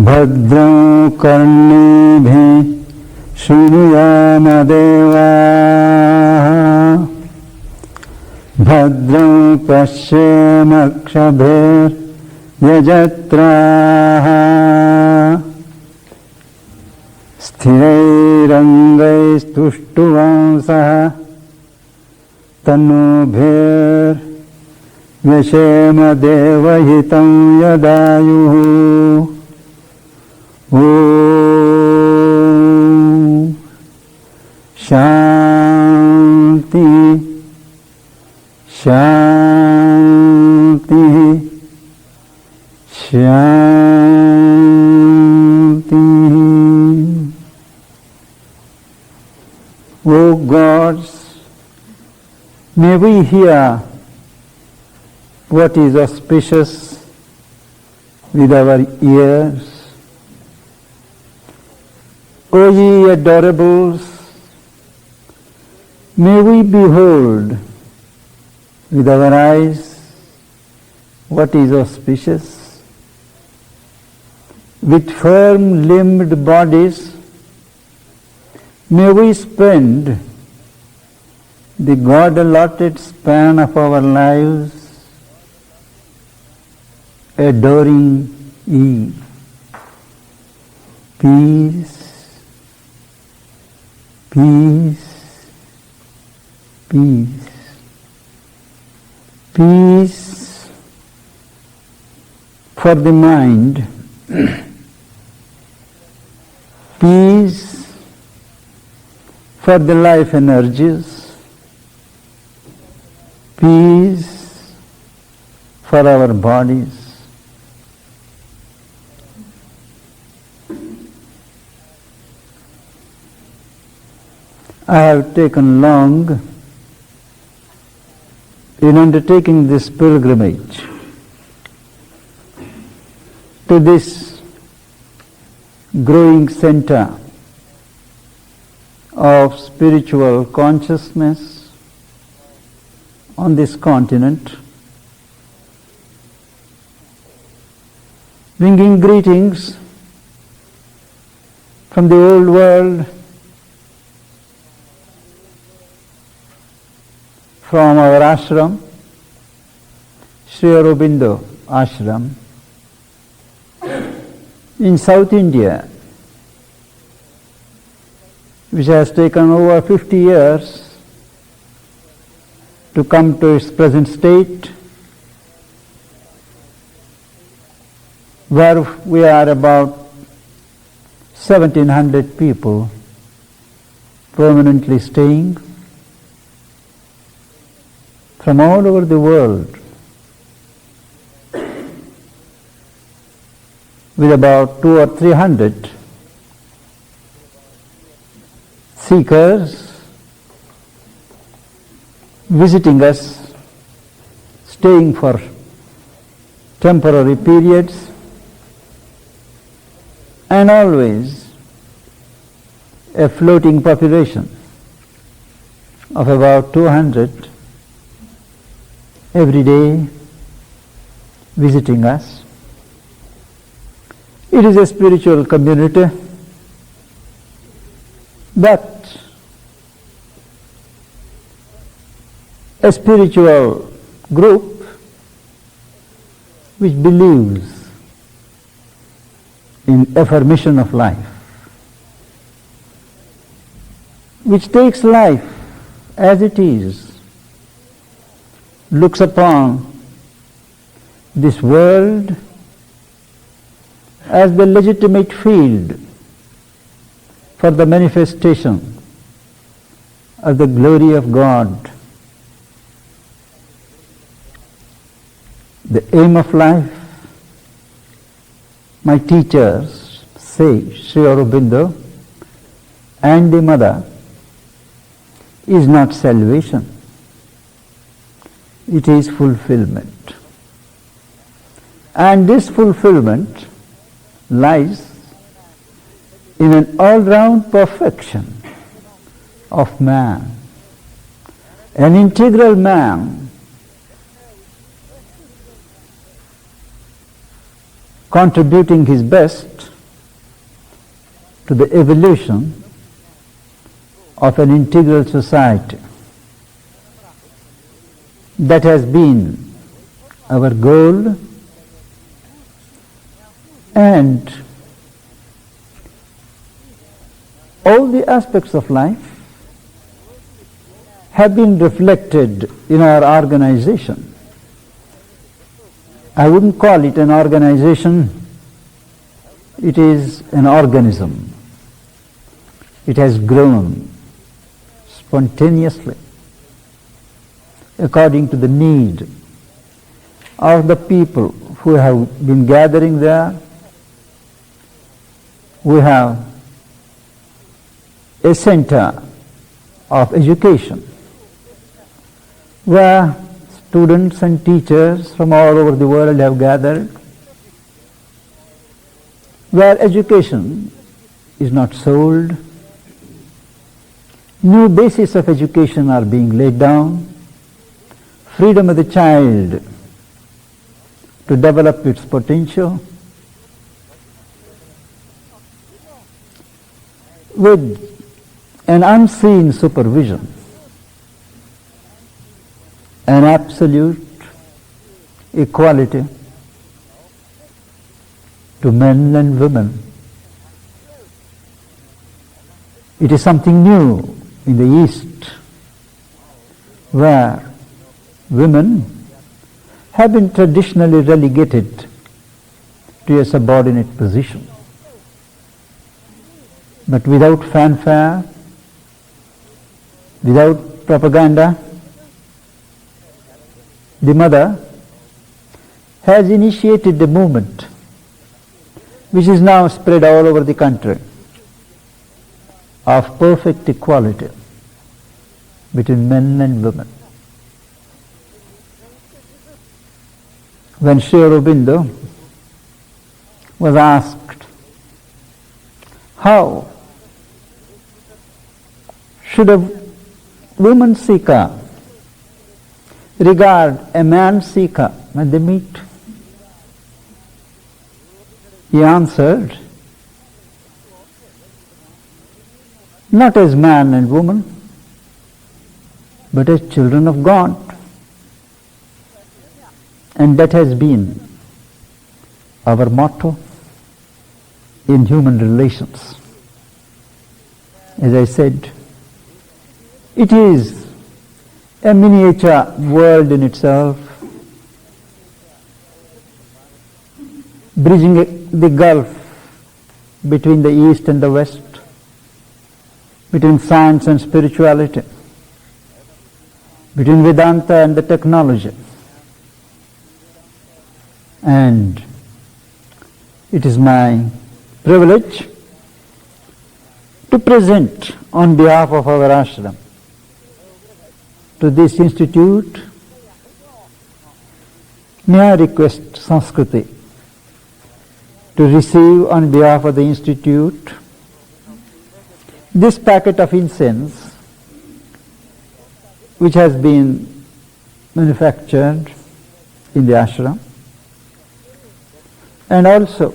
भद्रं कर्णेभिः शृणुयाम देवाः भद्रं पश्येमक्षभिर्यजत्राः स्थिरैरङ्गैस्तुष्टुवांसः तनूभिर्व्यशेम देवहितं यदायुः ॐ शान्ति शान्ति शान्ति. O gods, may we hear what is auspicious with our ears. O ye adorables, may we behold with our eyes what is auspicious. With firm-limbed bodies, may we spend the God-allotted span of our lives adoring ye. Peace, peace, peace. Peace for the mind, peace for the life energies, peace for our bodies. I have taken long in undertaking this pilgrimage to this growing center of spiritual consciousness on this continent, bringing greetings from the old world, from our ashram, Sri Aurobindo ashram, in South India, which has taken over 50 years to come to its present state, where we are about 1,700 people permanently staying from all over the world, with about 200 or 300 seekers visiting us, staying for temporary periods, and always a floating population of about 200 every day visiting us. It is a spiritual community, but a spiritual group which believes in affirmation of life, which takes life as it is, looks upon this world as the legitimate field for the manifestation of the glory of God. The aim of life, my teachers say, Sri Aurobindo and the Mother, is not salvation. It is fulfillment. And this fulfillment lies in an all-round perfection of man, an integral man contributing his best to the evolution of an integral society. That has been our goal, and all the aspects of life have been reflected in our organization. I wouldn't call it an organization, it is an organism. It has grown spontaneously according to the need of the people who have been gathering there. We have a center of education where students and teachers from all over the world have gathered, where education is not sold. New bases of education are being laid down. Freedom of the child to develop its potential with an unseen supervision, an absolute equality to men and women. It is something new in the East, where women have been traditionally relegated to a subordinate position. But without fanfare, without propaganda, the mother has initiated a movement which is now spread all over the country of perfect equality between men and women. When Sri Aurobindo was asked, how should a woman seeker regard a man seeker when they meet? He answered, not as man and woman, but as children of God. And that has been our motto in human relations. As I said, it is a miniature world in itself, bridging the gulf between the East and the West, between science and spirituality, between Vedanta and the technology. And it is my privilege to present on behalf of our ashram to this institute. May I request Sanskriti to receive on behalf of the institute this packet of incense which has been manufactured in the ashram, and also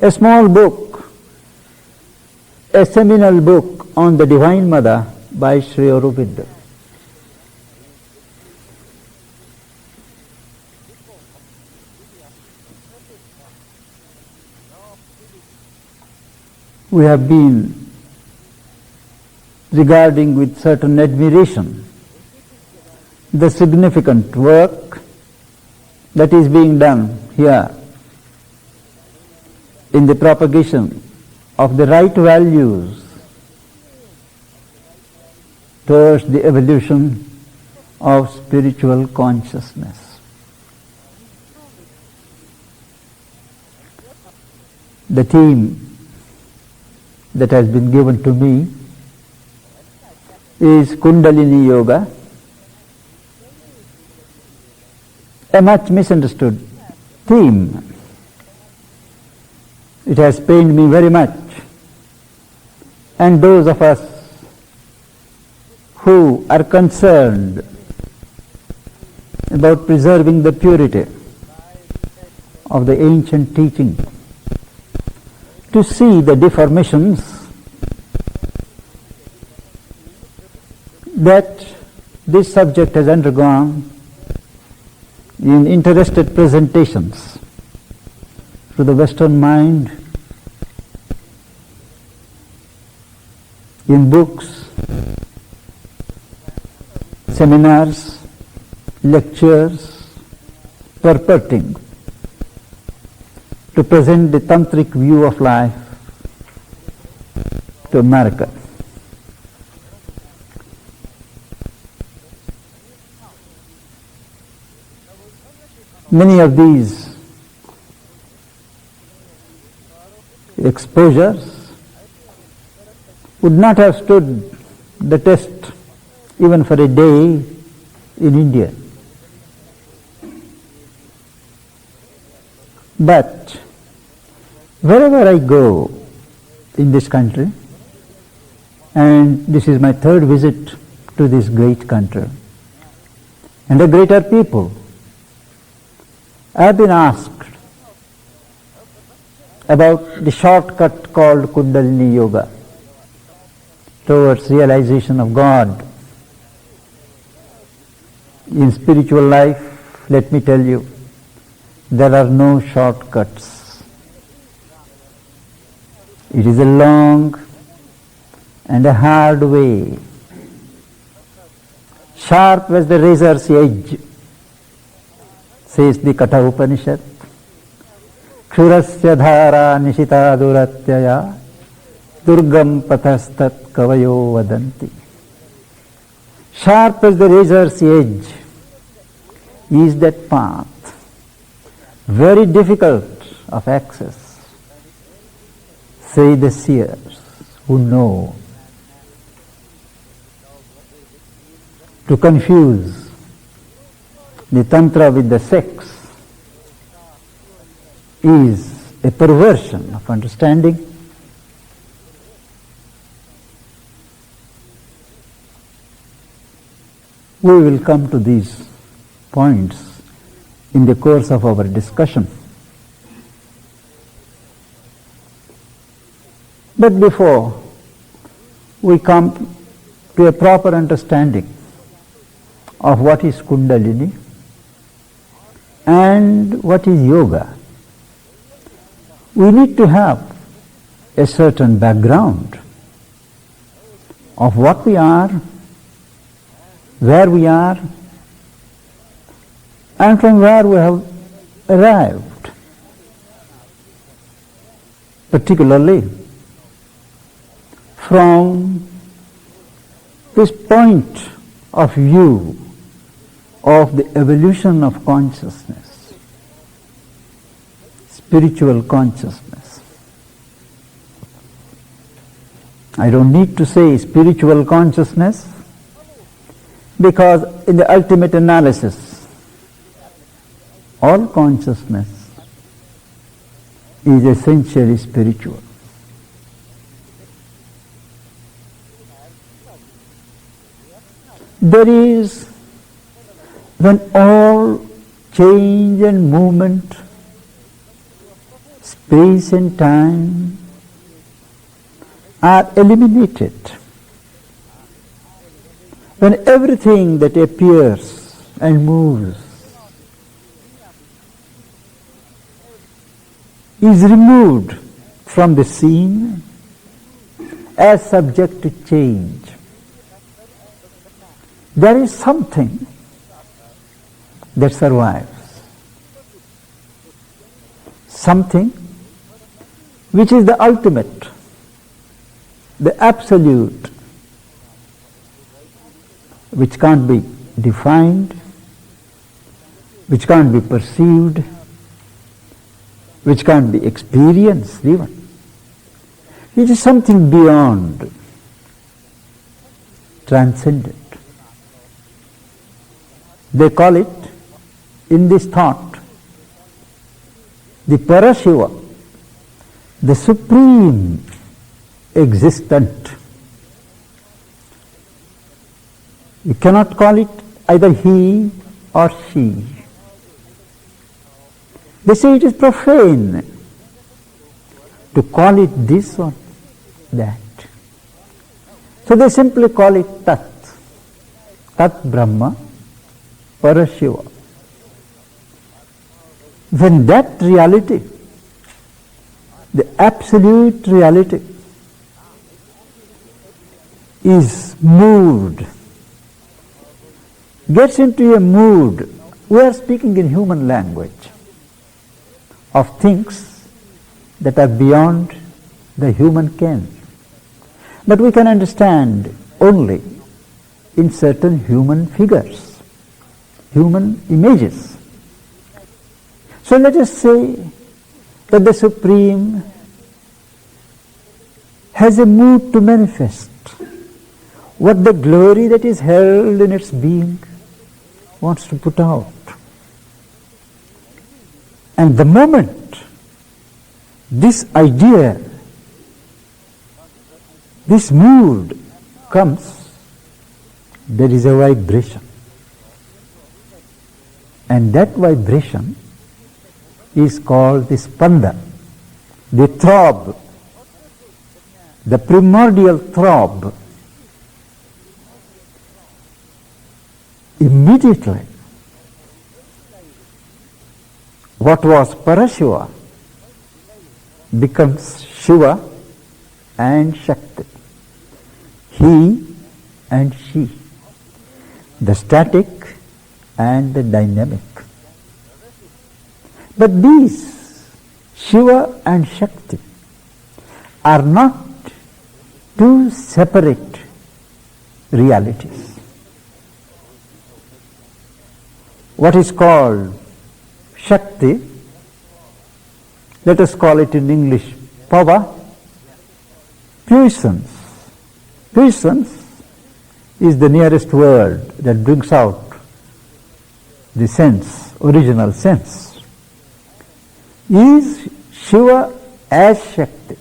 a small book, a seminal book on the Divine Mother by Sri Aurobindo. We have been regarding with certain admiration the significant work that is being done here in the propagation of the right values towards the evolution of spiritual consciousness. The theme that has been given to me is Kundalini Yoga, a much misunderstood theme. It has pained me very much, and those of us who are concerned about preserving the purity of the ancient teaching, to see the deformations that this subject has undergone in interested presentations to the Western mind, in books, seminars, lectures, purporting to present the tantric view of life to America. Many of these exposures would not have stood the test even for a day in India. But wherever I go in this country, and this is my third visit to this great country and a greater people, I have been asked about the shortcut called Kundalini Yoga towards realization of God. In spiritual life, let me tell you, there are no shortcuts. It is a long and a hard way, sharp as the razor's edge, says the Katha Upanishad. Kshurasya dhara nishita duratyaya durgam pathastat kavayo vadanti. Sharp as the razor's edge is that path, very difficult of access, say the seers who know. To confuse the Tantra with the sex is a perversion of understanding. We will come to these points in the course of our discussion. But before we come to a proper understanding of what is Kundalini and what is yoga, we need to have a certain background of what we are, where we are, and from where we have arrived. Particularly from this point of view of the evolution of consciousness, spiritual consciousness. I don't need to say spiritual consciousness, because in the ultimate analysis, all consciousness is essentially spiritual. There is, when all change and movement, space and time are eliminated, when everything that appears and moves is removed from the scene as subject to change, there is something that survives, something which is the ultimate, the absolute, which can't be defined, which can't be perceived, which can't be experienced even. It is something beyond, transcendent. They call it, in this thought, the Parashiva, the supreme existent. You cannot call it either he or she. They say it is profane to call it this or that. So they simply call it Tat. Tat Brahma Parashiva. When that reality, the absolute reality, is moved, gets into a mood, we are speaking in human language, of things that are beyond the human ken. But we can understand only in certain human figures, human images. So let us say that the Supreme has a mood to manifest what the glory that is held in its being wants to put out. And the moment this idea, this mood comes, there is a vibration. And that vibration is called the spanda, the throb, the primordial throb. Immediately, what was Parashiva becomes Shiva and Shakti, he and she, the static and the dynamic. But these, Shiva and Shakti, are not two separate realities. What is called Shakti, let us call it in English power, puissance. Puissance is the nearest word that brings out the sense, original sense. Is Shiva as Shakti,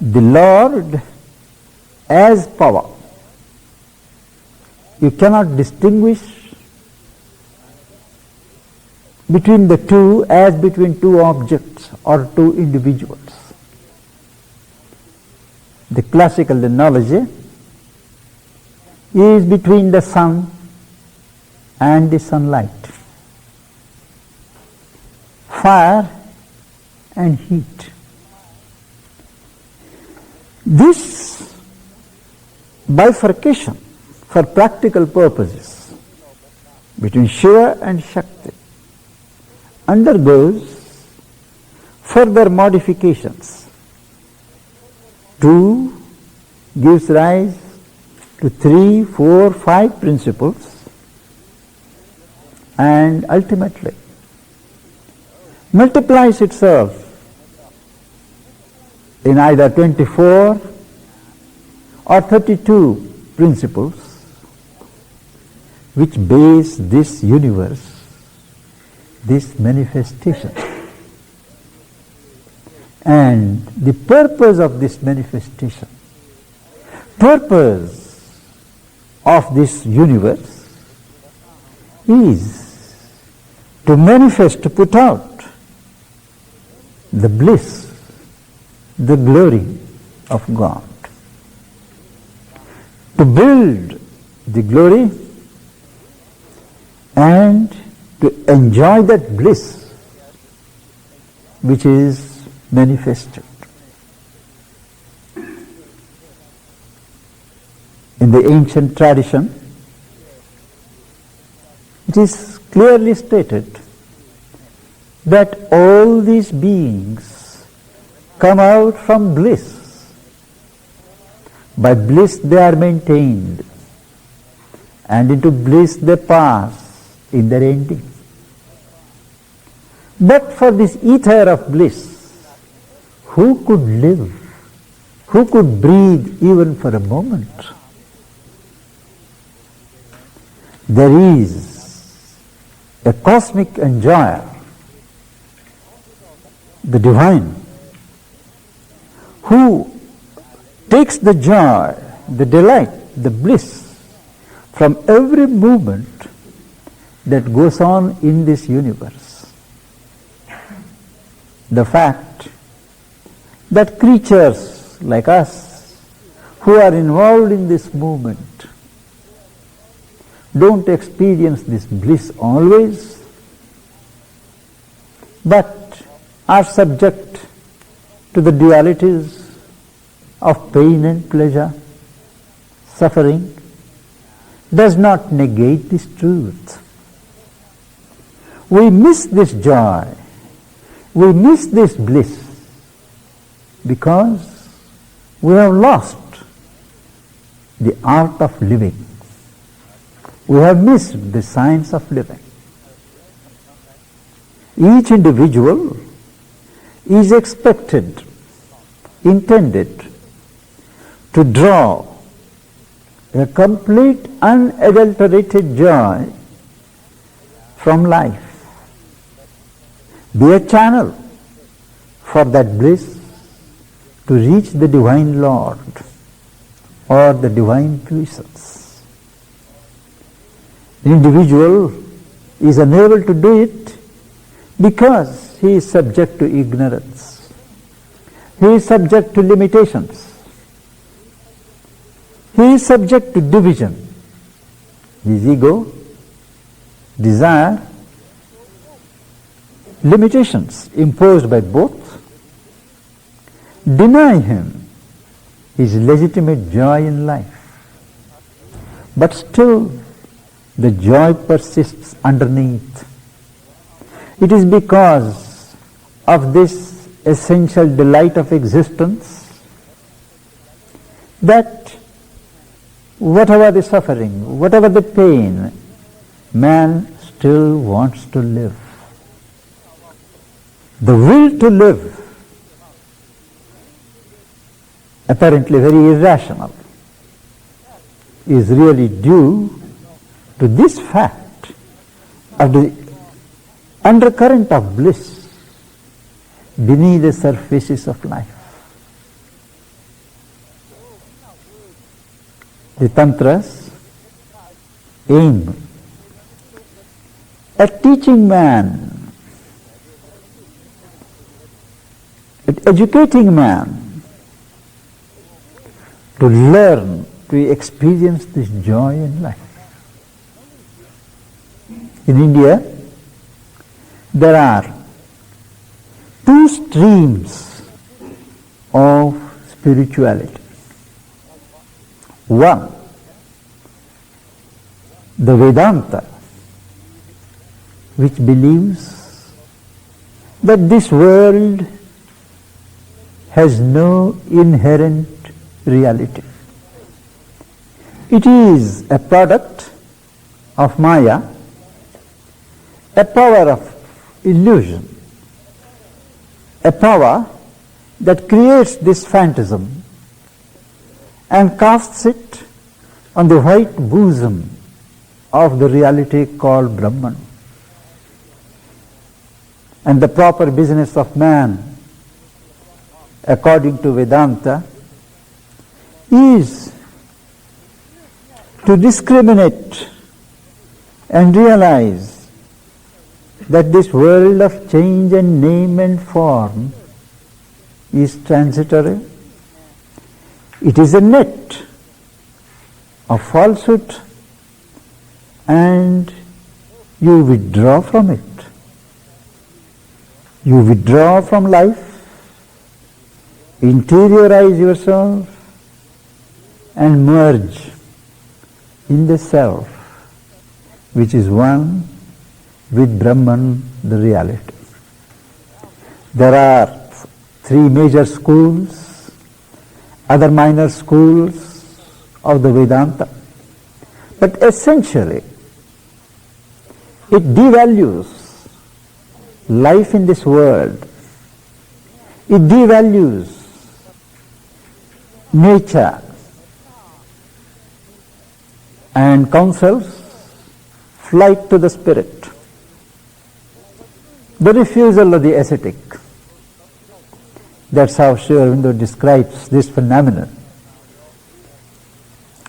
the Lord as power. You cannot distinguish between the two as between two objects or two individuals. The classical analogy is between the sun and the sunlight, fire and heat. This bifurcation for practical purposes between Shiva and Shakti undergoes further modifications. 2 gives rise to 3, 4, 5 principles, and ultimately multiplies itself in either 24 or 32 principles which base this universe, this manifestation. And the purpose of this manifestation, purpose of this universe is to manifest, to put out the bliss, the glory of God. To build the glory and to enjoy that bliss which is manifested. In the ancient tradition, it is clearly stated that all these beings come out from bliss. By bliss they are maintained, and into bliss they pass in their ending. But for this ether of bliss, who could live? Who could breathe even for a moment? There is a cosmic enjoyer, the divine, who takes the joy, the delight, the bliss from every movement that goes on in this universe. the fact that creatures like us who are involved in this movement don't experience this bliss always, but are subject to the dualities of pain and pleasure, suffering, does not negate this truth. We miss this joy, we miss this bliss because we have lost the art of living. We have missed the science of living. Each individual is expected, intended to draw a complete unadulterated joy from life. Be a channel for that bliss to reach the Divine Lord or the Divine Presence. The individual is unable to do it because he is subject to ignorance. He is subject to limitations. He is subject to division. His ego, desire, limitations imposed by both deny him his legitimate joy in life. But still the joy persists underneath. It is because of this essential delight of existence that whatever the suffering, whatever the pain, man still wants to live. The will to live, apparently very irrational, is really due to this fact of the undercurrent of bliss beneath the surfaces of life. The Tantras aim at teaching man, at educating man to learn to experience this joy in life. In India, there are two streams of spirituality. One, the Vedanta, which believes that this world has no inherent reality. It is a product of Maya, a power of illusion, a power that creates this phantasm and casts it on the white bosom of the reality called Brahman. And the proper business of man, according to Vedanta, is to discriminate and realize that this world of change and name and form is transitory. It is a net of falsehood, and you withdraw from it. You withdraw from life, interiorize yourself, and merge in the self, which is one with Brahman, the reality. There are three major schools, other minor schools of the Vedanta, but essentially it devalues life in this world. It devalues nature and counsels flight to the spirit, the refusal of the ascetic. That's how Sri Aurobindo describes this phenomenon.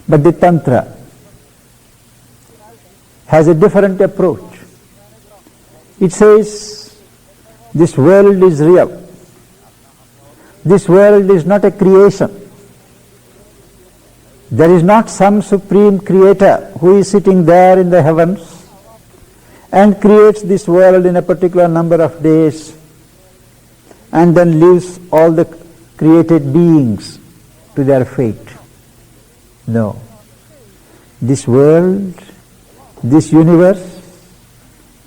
But the Tantra has a different approach. It says This world is real. This world is not a creation. There is not some supreme creator who is sitting there in the heavens and creates this world in a particular number of days and then leaves all the created beings to their fate. No. This world, this universe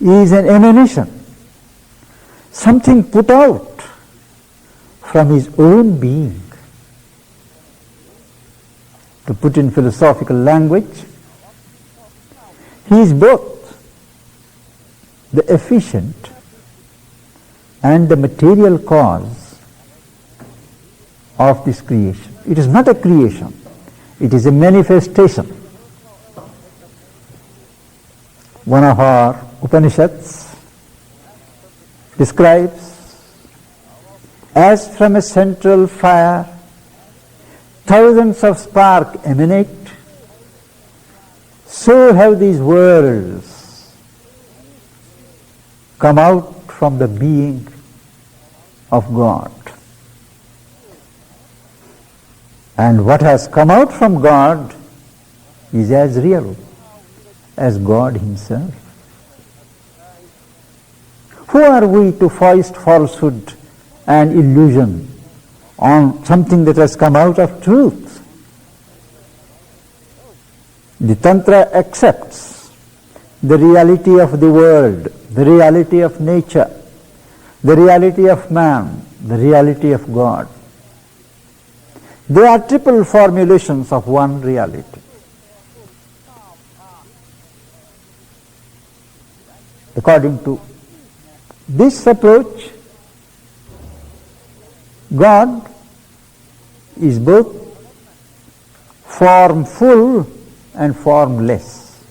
is an emanation, something put out from his own being. To put in philosophical language, he is both the efficient and the material cause of this creation. It is not a creation, it is a manifestation. One of our Upanishads describes, as from a central fire thousands of sparks emanate, so have these worlds come out from the being of God. And what has come out from God is as real as God himself. Who are we to foist falsehood and illusion on something that has come out of truth? The Tantra accepts the reality of the world, the reality of nature, the reality of man, the reality of God. They are triple formulations of one reality. According to this approach, God is both formful and formless,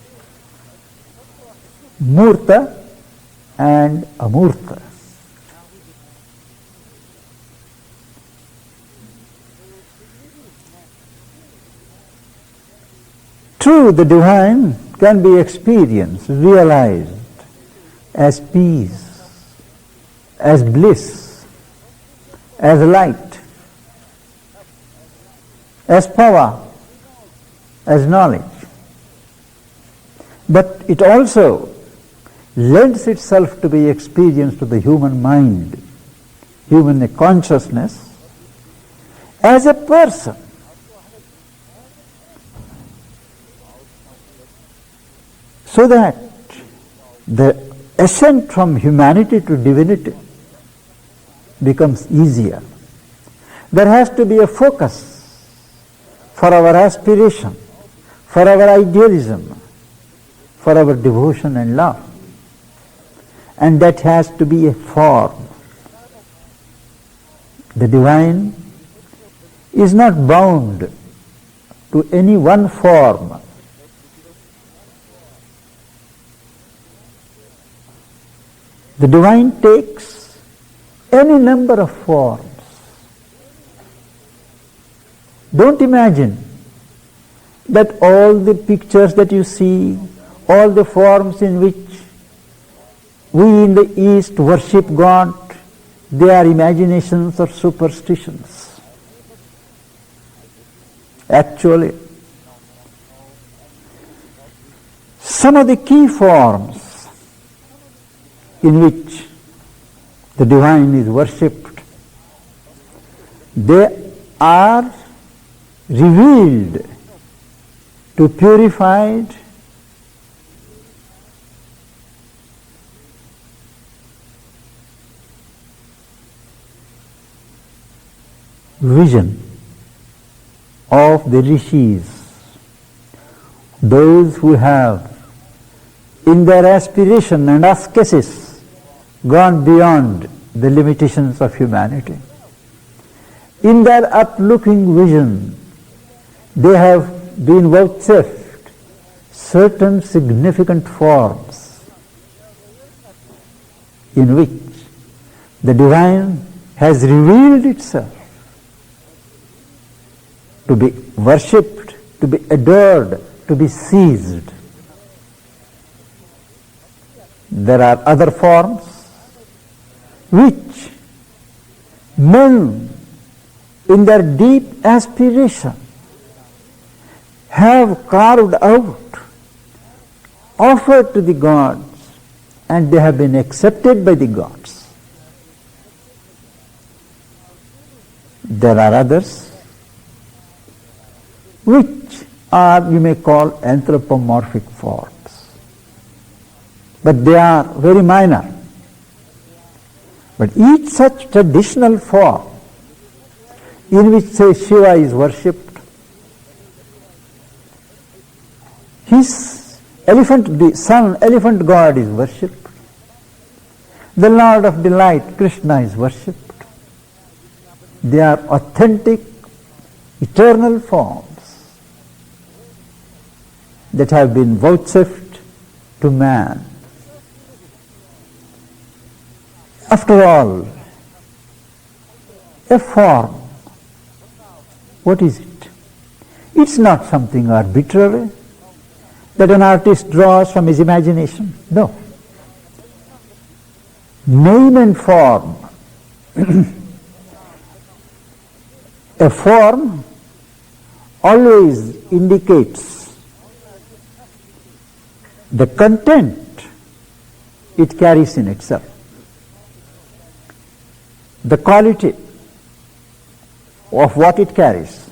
Murta and Amurta. True, the divine can be experienced, realized as peace, as bliss, as light, as power, as knowledge. But it also lends itself to be experienced to the human mind, human consciousness, as a person. So that the ascent from humanity to divinity becomes easier. There has to be a focus for our aspiration, for our idealism, for our devotion and love. And that has to be a form. The divine is not bound to any one form. The divine takes any number of forms. Don't imagine that all the pictures that you see, all the forms in which we in the East worship God, they are imaginations or superstitions. Actually, some of the key forms in which the divine is worshipped, they are revealed to purified vision of the rishis, those who have in their aspiration and ascesis gone beyond the limitations of humanity. In their uplooking vision, they have been vouchsafed certain significant forms in which the divine has revealed itself to be worshipped, to be adored, to be seized. There are other forms which men in their deep aspiration have carved out, offered to the gods, and they have been accepted by the gods. There are others which are, you may call, anthropomorphic forms, but they are very minor. But each such traditional form in which, say, Shiva is worshipped, his elephant, the sun, elephant god is worshipped, the Lord of Delight, Krishna, is worshipped. They are authentic, eternal forms that have been vouchsafed to man. After all, a form, what is it? It's not something arbitrary that an artist draws from his imagination. No. Name and form. A form always indicates the content it carries in itself, the quality of what it carries.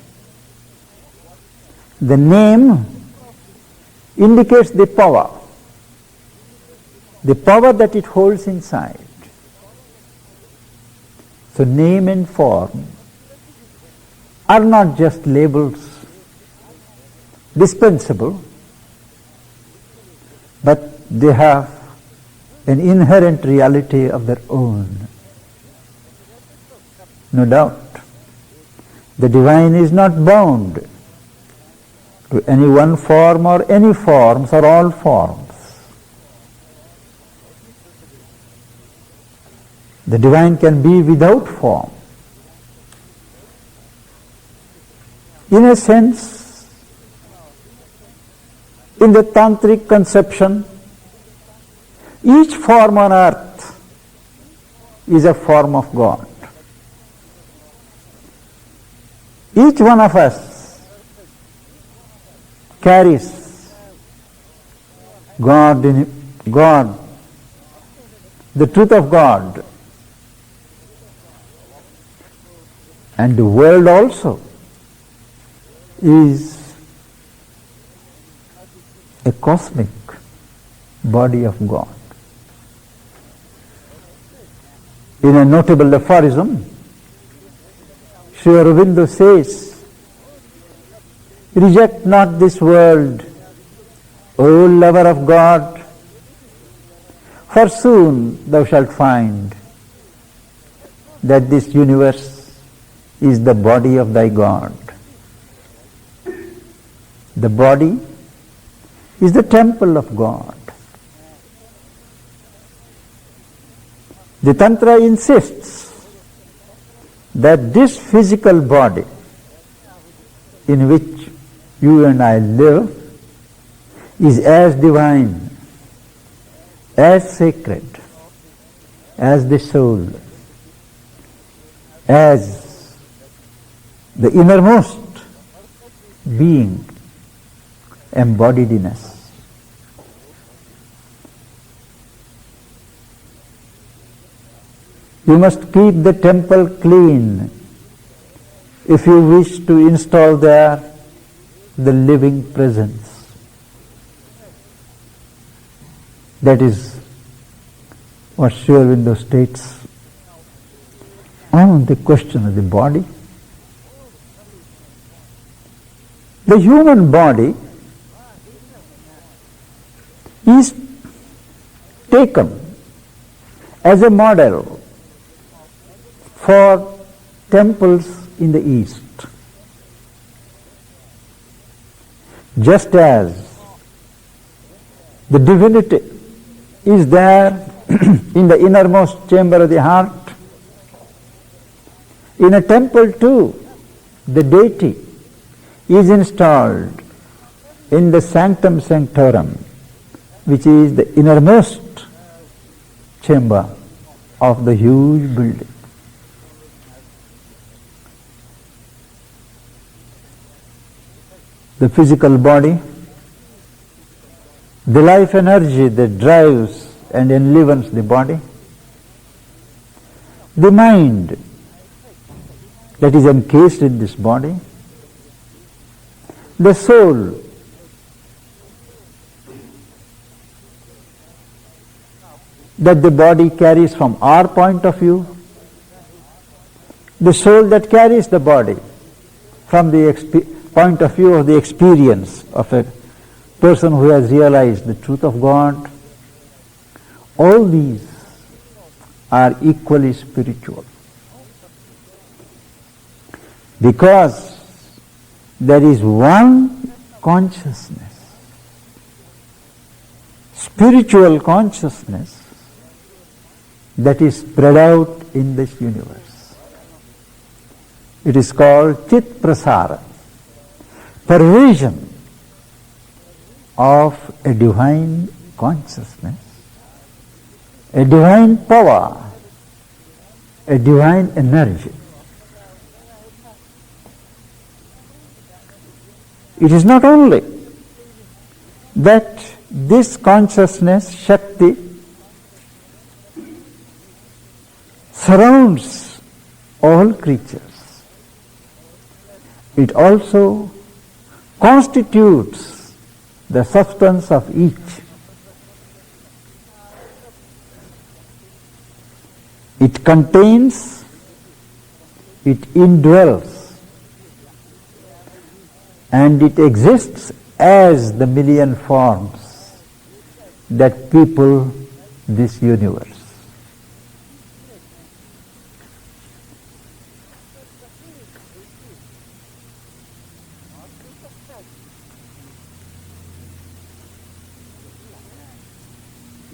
The name indicates the power that it holds inside. So name and form are not just labels, dispensable, but they have an inherent reality of their own. No doubt, the divine is not bound to any one form or any forms or all forms. The divine can be without form. In a sense, in the tantric conception, each form on earth is a form of God. Each one of us carries God, the truth of God, and the world also is a cosmic body of God. In a notable aphorism, Sri Aurobindo says, "Reject not this world, O lover of God, for soon thou shalt find that this universe is the body of thy God." The body is the temple of God. The Tantra insists that this physical body in which you and I live is as divine, as sacred, as the soul, as the innermost being embodied in us. You must keep the temple clean if you wish to install there the living presence. That is what Sri Aurobindo states on the question of the body. The human body is taken as a model for temples in the East. Just as the divinity is there in the innermost chamber of the heart, in a temple too, the deity is installed in the sanctum sanctorum, which is the innermost chamber of the huge building. The physical body, the life energy that drives and enlivens the body, the mind that is encased in this body, the soul that the body carries from our point of view, the soul that carries the body from the point of view of the experience of a person who has realized the truth of God, all these are equally spiritual. Because there is one consciousness, spiritual consciousness, that is spread out in this universe. It is called Chit Prasara, pervasion of a divine consciousness, a divine power, a divine energy. It is not only that this consciousness, Shakti, surrounds all creatures. It also constitutes the substance of each. It contains, it indwells, and it exists as the million forms that people this universe.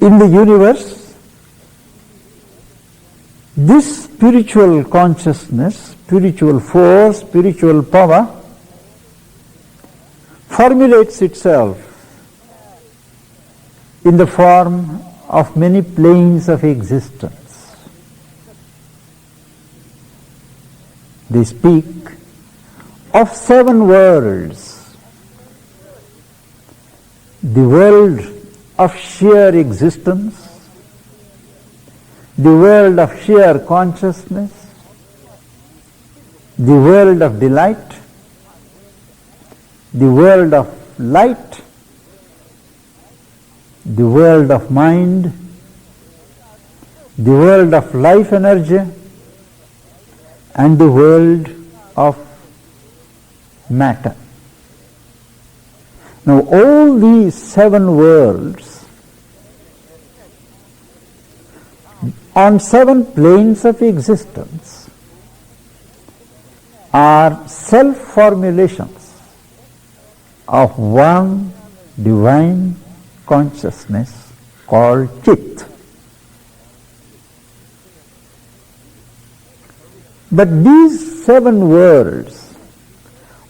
In the universe, this spiritual consciousness, spiritual force, spiritual power formulates itself in the form of many planes of existence. They speak of 7 worlds. The world of sheer existence, the world of sheer consciousness, the world of delight, the world of light, the world of mind, the world of life energy, and the world of matter. Now all these 7 worlds on 7 planes of existence are self-formulations of one divine consciousness called Chit. But these 7 worlds,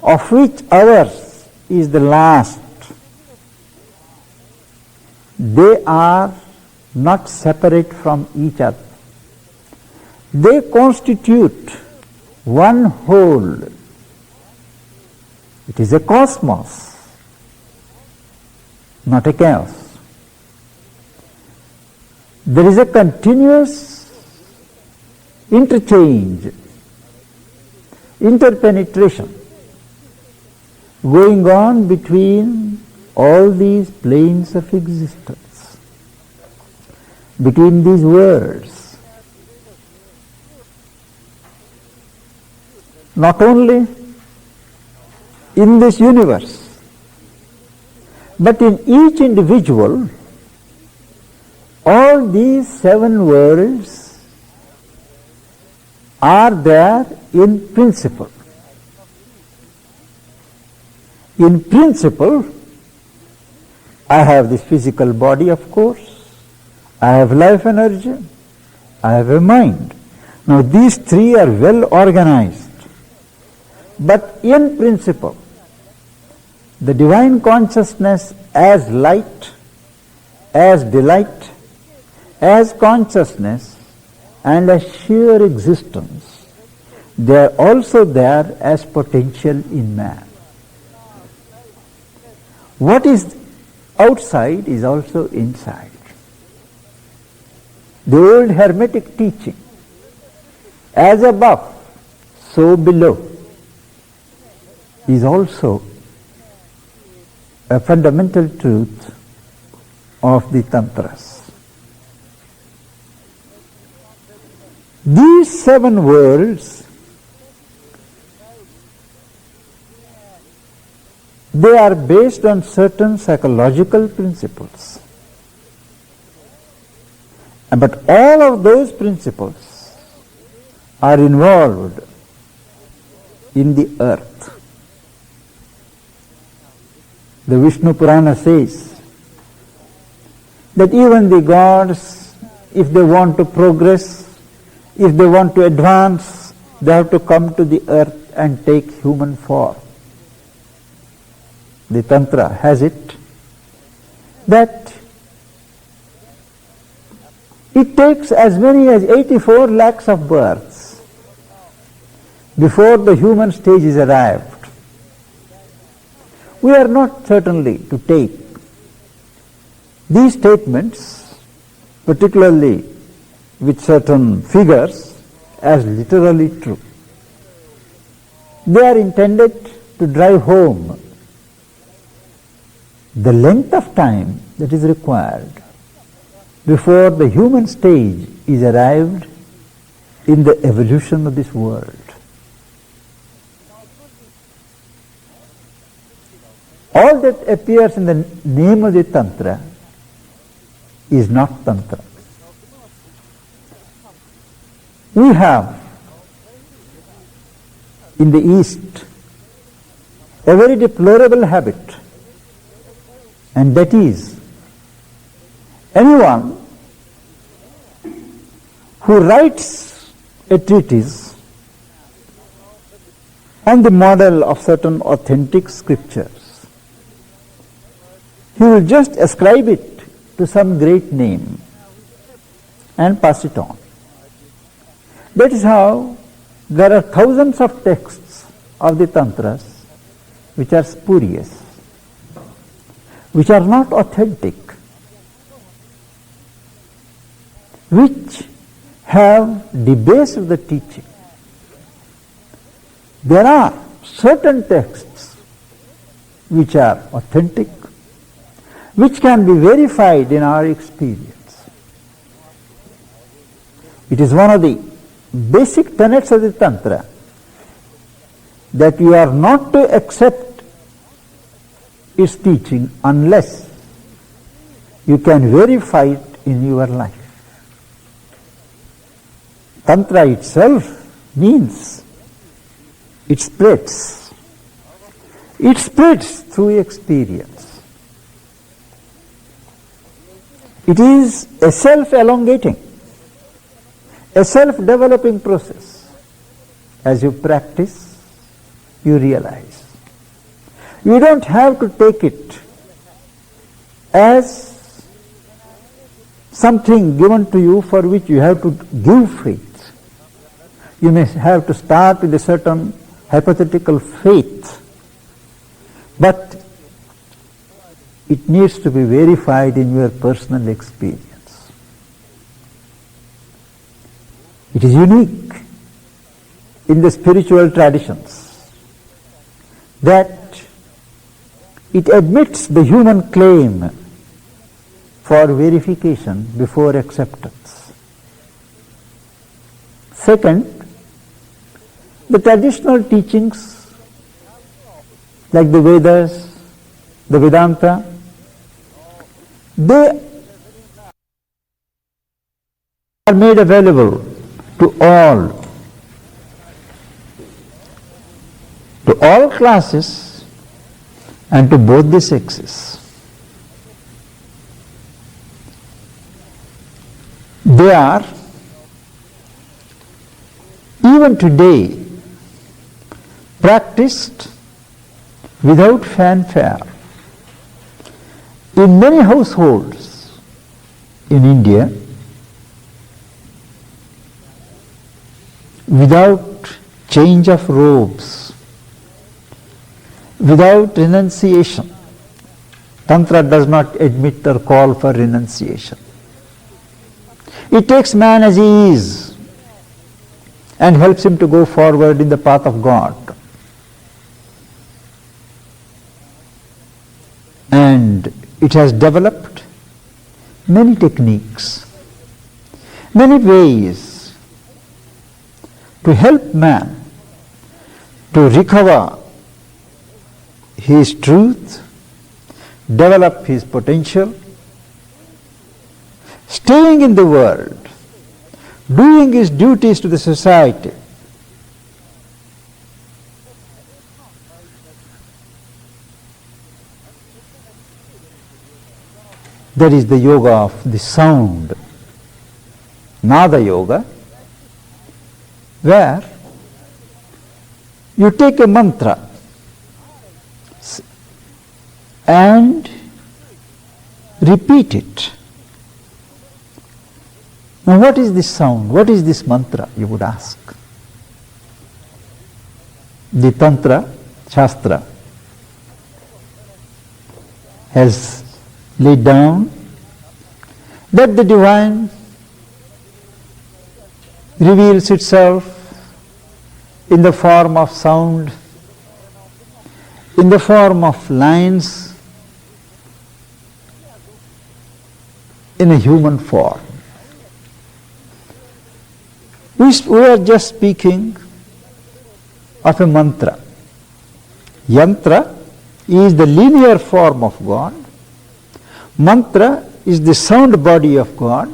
of which ours is the last, they are not separate from each other. They constitute one whole. It is a cosmos, not a chaos. There is a continuous interchange, interpenetration going on between all these planes of existence, between these worlds. Not only in this universe, but in each individual, all these 7 worlds are there in principle. In principle, I have this physical body, of course, I have life energy, I have a mind. Now these 3 are well organized. But in principle, the divine consciousness as light, as delight, as consciousness and as sheer existence, they are also there as potential in man. What is outside is also inside. The old Hermetic teaching, as above, so below, is also a fundamental truth of the Tantras. These 7 worlds, they are based on certain psychological principles. But all of those principles are involved in the earth. The Vishnu Purana says that even the gods, if they want to progress, if they want to advance, they have to come to the earth and take human form. The Tantra has it that it takes as many as 84 lakhs of births before the human stage is arrived. We are not certainly to take these statements, particularly with certain figures, as literally true. They are intended to drive home the length of time that is required before the human stage is arrived in the evolution of this world. All that appears in the name of the Tantra is not Tantra. We have in the East a very deplorable habit, and that is anyone who writes a treatise on the model of certain authentic scriptures, he will just ascribe it to some great name and pass it on. That is how there are thousands of texts of the Tantras which are spurious, which are not authentic, which have debased the teaching. There are certain texts which are authentic, which can be verified in our experience. It is one of the basic tenets of the Tantra that you are not to accept its teaching unless you can verify it in your life. Tantra itself means it spreads. It spreads through experience. It is a self-elongating, a self-developing process. As you practice, you realize. You don't have to take it as something given to you for which you have to give faith. You may have to start with a certain hypothetical faith, but it needs to be verified in your personal experience. It is unique in the spiritual traditions that it admits the human claim for verification before acceptance. Second, the traditional teachings like the Vedas, the Vedanta, they are made available to all classes and to both the sexes. They are even today practiced without fanfare. In many households in India, without change of robes, without renunciation. Tantra does not admit or call for renunciation. It takes man as he is and helps him to go forward in the path of God. And it has developed many techniques, many ways to help man to recover his truth, develop his potential, staying in the world, doing his duties to the society. That is the yoga of the sound, Nada yoga, where you take a mantra and repeat it. Now what is this sound? What is this mantra, you would ask? The Tantra Shastra has laid down that the divine reveals itself in the form of sound, in the form of lines, in a human form. We are just speaking of a mantra. Yantra is the linear form of God. Mantra is the sound body of God.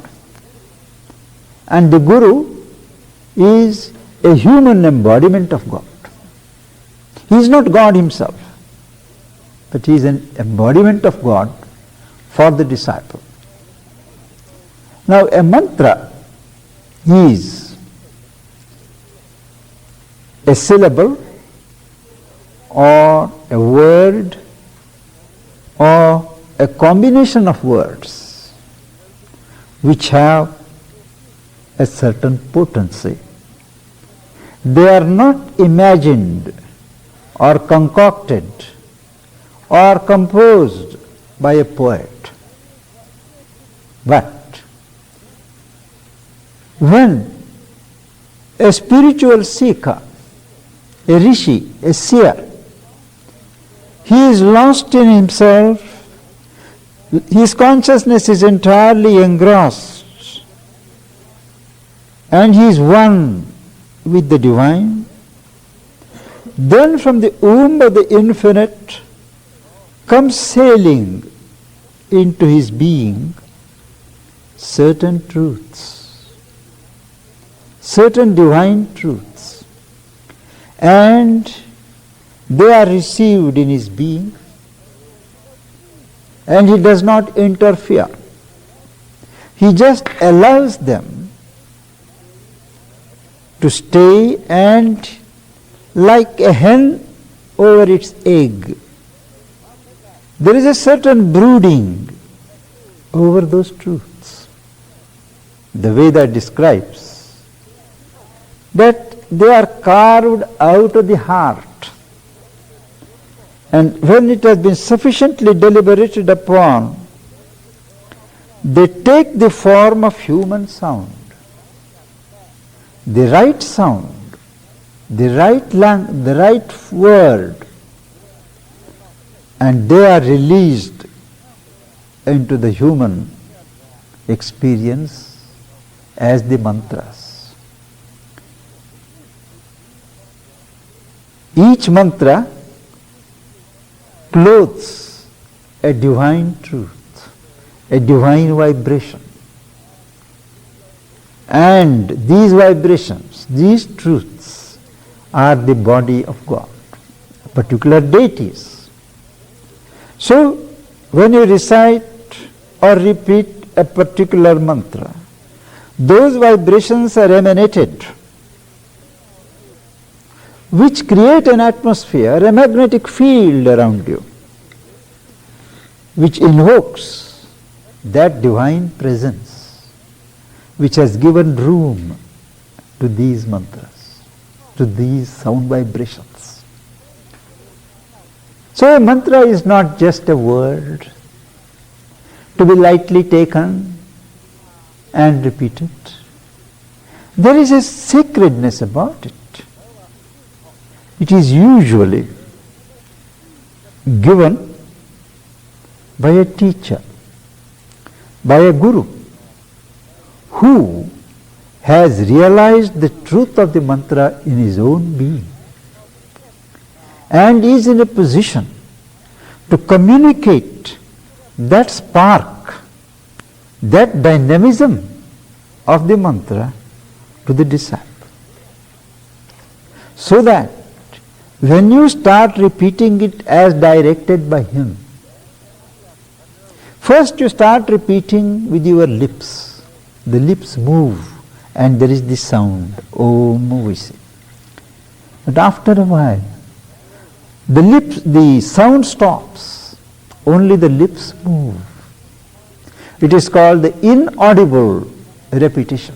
And the Guru is a human embodiment of God. He is not God himself, but he is an embodiment of God for the disciple. Now a mantra is a syllable or a word or a combination of words which have a certain potency. They are not imagined or concocted or composed by a poet. But when a spiritual seeker, a rishi, a seer, he is lost in himself, his consciousness is entirely engrossed, and he is one with the divine, then from the womb of the infinite comes sailing into his being certain truths, certain divine truths, and they are received in his being, and he does not interfere. He just allows them to stay, and like a hen over its egg, there is a certain brooding over those truths. The Veda describes that they are carved out of the heart, and when it has been sufficiently deliberated upon, they take the form of human sound. The right sound, the right word, and they are released into the human experience as the mantras. Each mantra clothes a divine truth, a divine vibration. And these vibrations, these truths, are the body of God, particular deities. So, when you recite or repeat a particular mantra, those vibrations are emanated, which create an atmosphere, a magnetic field around you, which invokes that divine presence which has given room to these mantras. to these sound vibrations. So a mantra is not just a word to be lightly taken and repeated. There is a sacredness about it. It is usually given by a teacher, by a guru, who has realized the truth of the mantra in his own being and is in a position to communicate that spark, that dynamism of the mantra to the disciple. So that when you start repeating it as directed by him, first you start repeating with your lips. The lips move and there is this sound, Om we say. But after a while, the sound stops, only the lips move. It is called the inaudible repetition.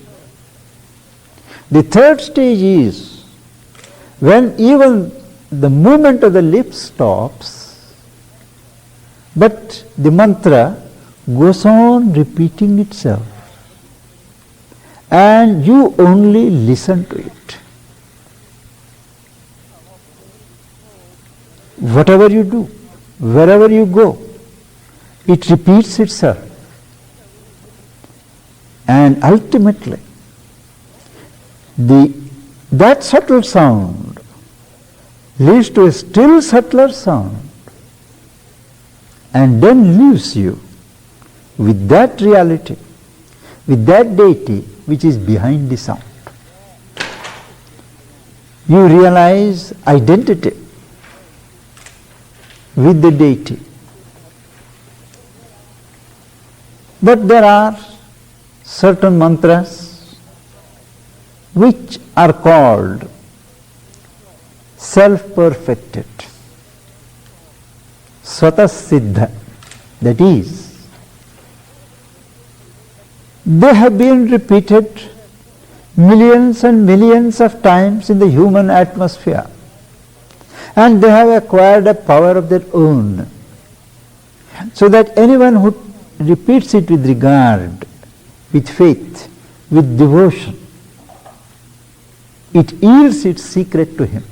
The third stage is when even the movement of the lips stops, but the mantra goes on repeating itself, and you only listen to it. Whatever you do, wherever you go, it repeats itself. And ultimately, that subtle sound leads to a still subtler sound and then leaves you with that reality, with that deity which is behind the sound. You realize identity with the deity. But there are certain mantras which are called self-perfected, Svatasiddha. That is, they have been repeated millions and millions of times in the human atmosphere, and they have acquired a power of their own, so that anyone who repeats it with regard, with faith, with devotion, it yields its secret to him.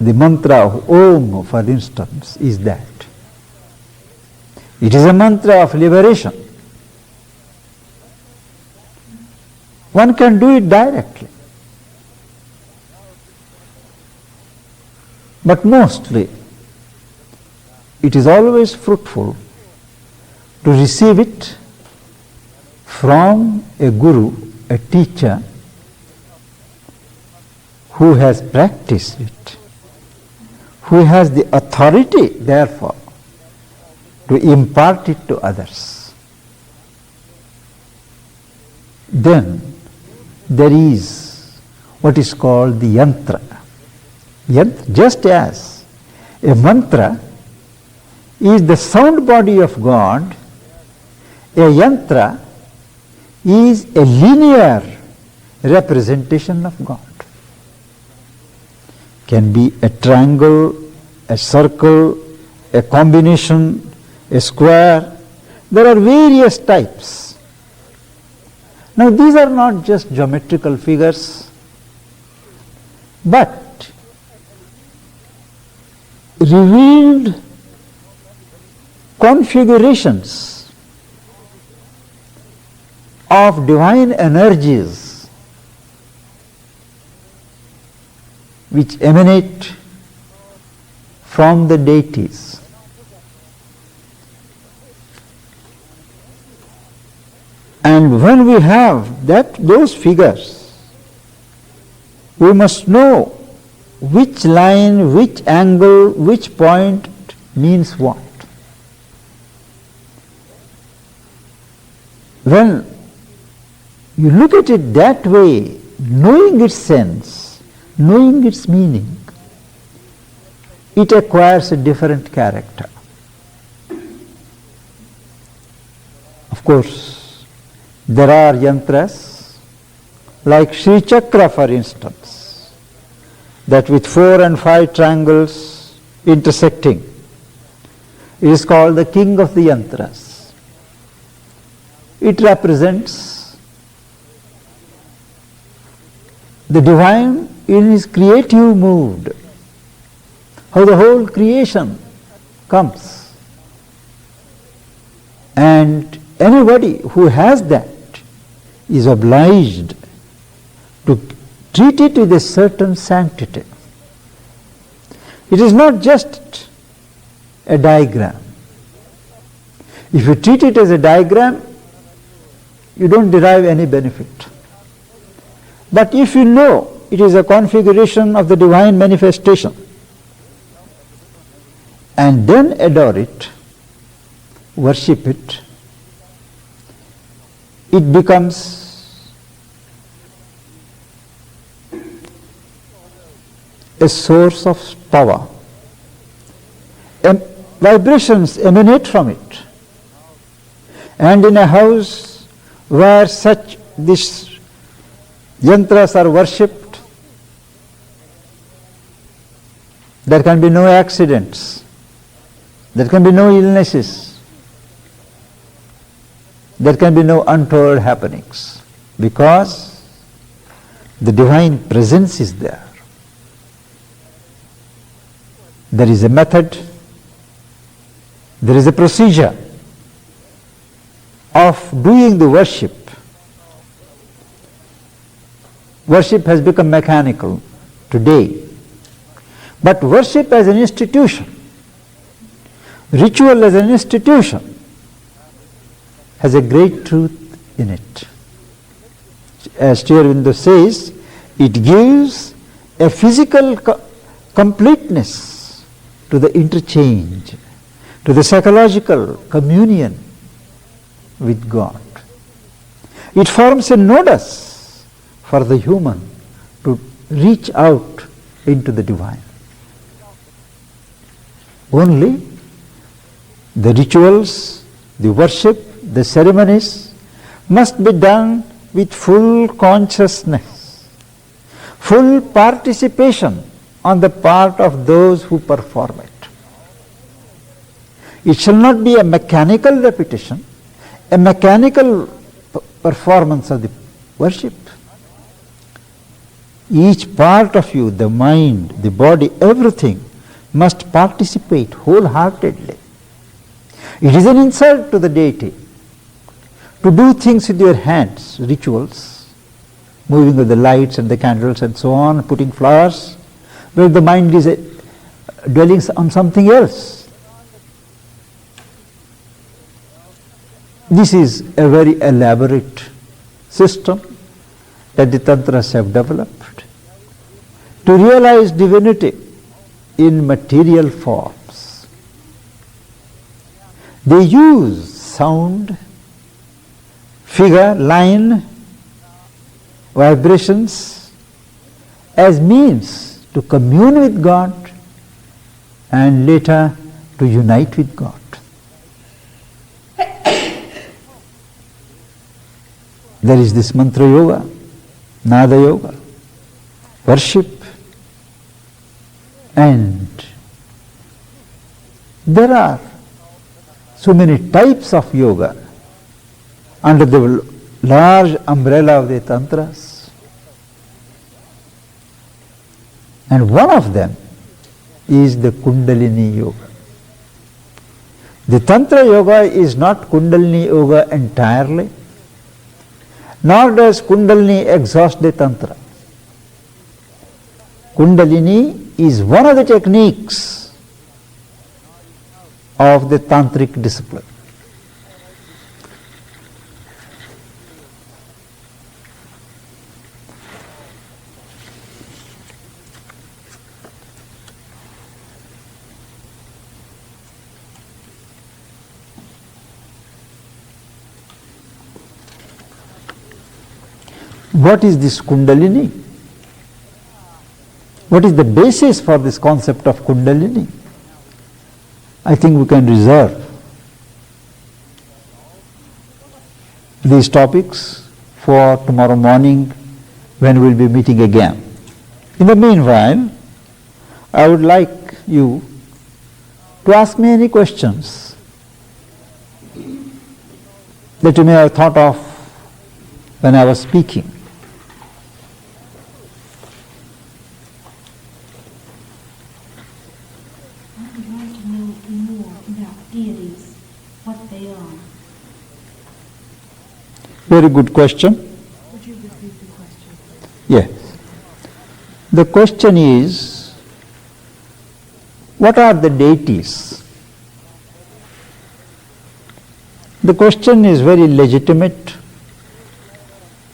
The mantra of Om, for instance, is that. It is a mantra of liberation. One can do it directly. But mostly, it is always fruitful to receive it from a guru, a teacher, who has practiced it, who has the authority, therefore, to impart it to others. Then there is what is called the yantra. Just as a mantra is the sound body of God, a yantra is a linear representation of God. Can be a triangle, a circle, a combination, a square. There are various types. Now these are not just geometrical figures, but revealed configurations of divine energies which emanate from the deities. And when we have those figures, we must know which line, which angle, which point means what. When you look at it that way, knowing its sense, knowing its meaning, it acquires a different character. Of course, there are yantras like Sri Chakra for instance, that with 4 and 5 triangles intersecting, it is called the king of the yantras. It represents the divine in his creative mood, how the whole creation comes. And anybody who has that is obliged to treat it with a certain sanctity. It is not just a diagram. If you treat it as a diagram, you don't derive any benefit. But if you know it is a configuration of the divine manifestation, and then adore it, worship it, it becomes a source of power. Vibrations emanate from it. And in a house where these yantras are worshipped, there can be no accidents, there can be no illnesses, there can be no untoward happenings, because the divine presence is there. There is a method, there is a procedure of doing the worship. Worship has become mechanical today. But worship as an institution, ritual as an institution, has a great truth in it. As Sri Aurobindo says, it gives a physical completeness to the interchange, to the psychological communion with God. It forms a nodus for the human to reach out into the divine. Only the rituals, the worship, the ceremonies must be done with full consciousness, full participation on the part of those who perform it. It shall not be a mechanical repetition, a mechanical performance of the worship. Each part of you, the mind, the body, everything must participate wholeheartedly. It is an insult to the deity to do things with your hands, rituals, moving with the lights and the candles and so on, putting flowers, where the mind is dwelling on something else. This is a very elaborate system that the Tantras have developed to realize divinity in material forms. They use sound, figure, line, vibrations as means to commune with God and later to unite with God. There is this mantra yoga, nada yoga, worship, and there are so many types of yoga under the large umbrella of the Tantras. And one of them is the Kundalini Yoga. The Tantra Yoga is not Kundalini Yoga entirely, nor does Kundalini exhaust the Tantra. Kundalini is one of the techniques of the Tantric discipline. What is this Kundalini? What is the basis for this concept of Kundalini? I think we can reserve these topics for tomorrow morning when we'll be meeting again. In the meanwhile, I would like you to ask me any questions that you may have thought of when I was speaking. I would like to know more about deities, what they are. Very good question. Would you repeat the question? Yes. The question is, what are the deities? The question is very legitimate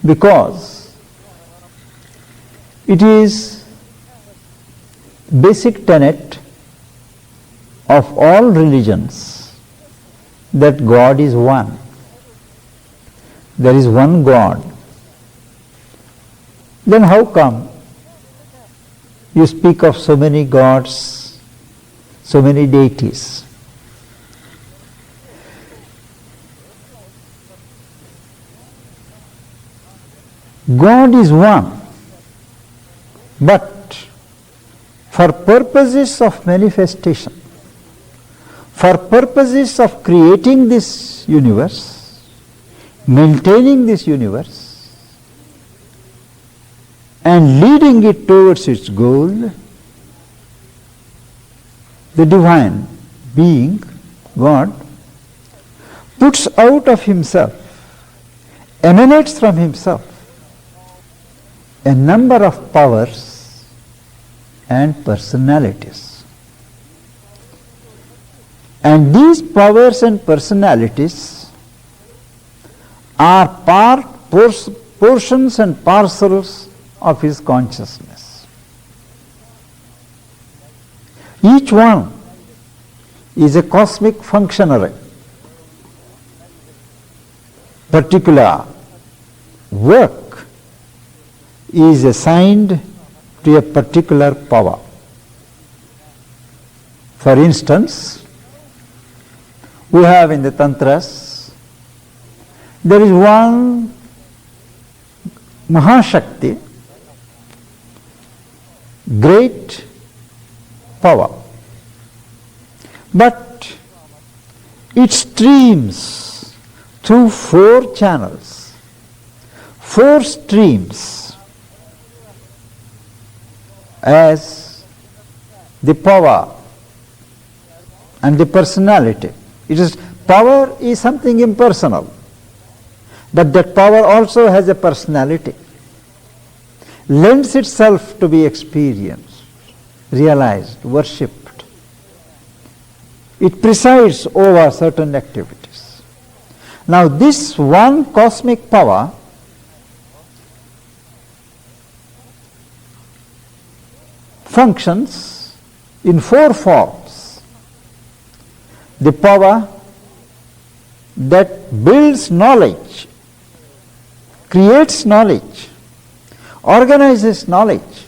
because it is basic tenet of all religions that God is one. There is one God. Then how come you speak of so many gods, so many deities? God is one, but for purposes of manifestation, for purposes of creating this universe, maintaining this universe, and leading it towards its goal, the divine being, God, puts out of himself, emanates from himself, a number of powers and personalities. And these powers and personalities are portions and parcels of his consciousness. Each one is a cosmic functionary. Particular work is assigned to a particular power. For instance, we have in the Tantras, there is one Mahashakti, great power, but it streams through 4 channels, 4 streams, as the power and the personality. It is, power is something impersonal, but that power also has a personality, lends itself to be experienced, realized, worshipped. It presides over certain activities. Now this one cosmic power functions in 4 forms. The power that builds knowledge, creates knowledge, organizes knowledge.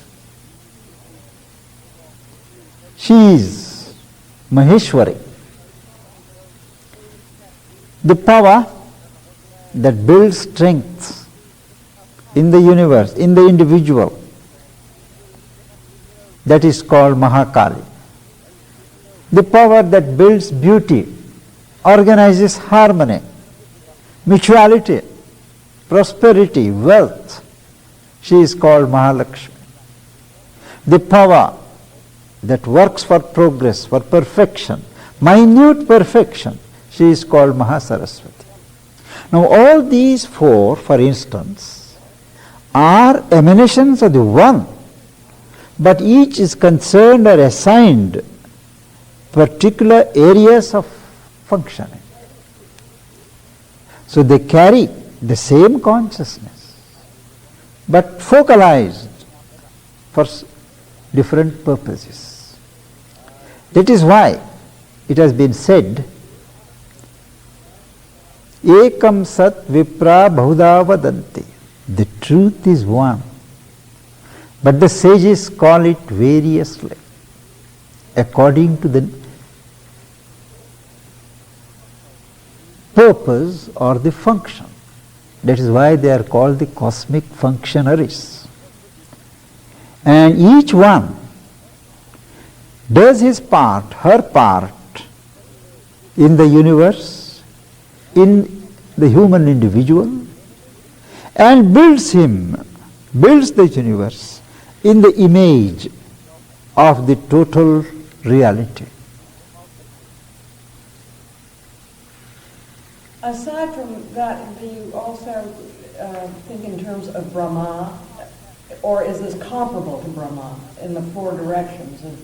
She is Maheshwari. The power that builds strength in the universe, in the individual, that is called Mahakali. The power that builds beauty, organizes harmony, mutuality, prosperity, wealth, she is called Mahalakshmi. The power that works for progress, for perfection, minute perfection, she is called Mahasaraswati. Now all these 4, for instance, are emanations of the one, but each is concerned or assigned particular areas of functioning. So they carry the same consciousness, but focalized for different purposes. That is why it has been said, Ekam sat vipra bahuda vadanti. The truth is one, but the sages call it variously, according to the purpose or the function. That is why they are called the cosmic functionaries. And each one does his part, her part in the universe, in the human individual, and builds the universe in the image of the total reality. Aside from that, do you also think in terms of Brahma, or is this comparable to Brahma in the four directions of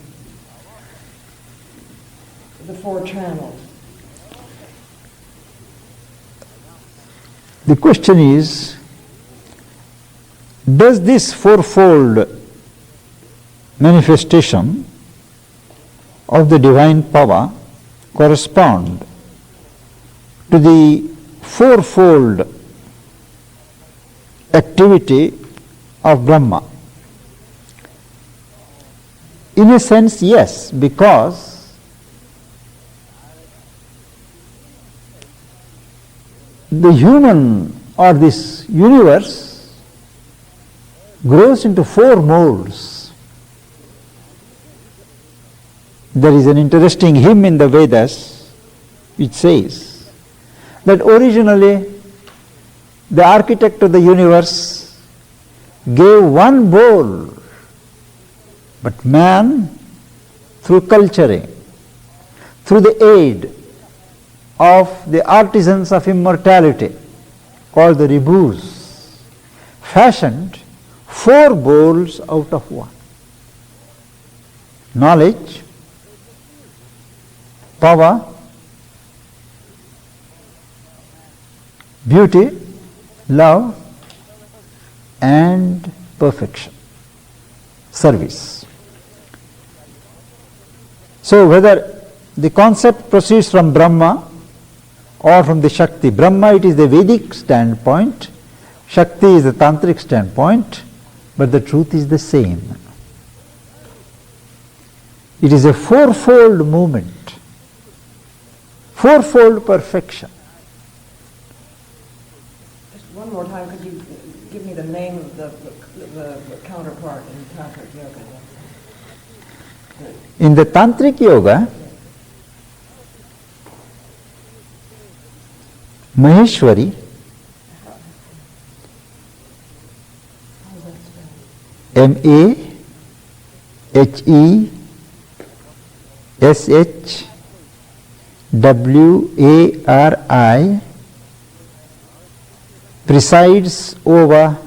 the four channels? The question is, does this fourfold manifestation of the divine power correspond to the fourfold activity of Brahma? In a sense, yes, because the human or this universe grows into four molds. There is an interesting hymn in the Vedas which says that originally the architect of the universe gave one bowl, but man, through culturing, through the aid of the artisans of immortality called the Ribhus, fashioned four bowls out of one. Knowledge, power, beauty, love, and perfection, service. So whether the concept proceeds from Brahma or from the Shakti, Brahma it is the Vedic standpoint, Shakti is the Tantric standpoint, but the truth is the same. It is a fourfold movement, fourfold perfection. Just one more time, could you give me the name of the counterpart in Tantric Yoga? In the Tantric Yoga, Maheshwari, Maheshwari presides over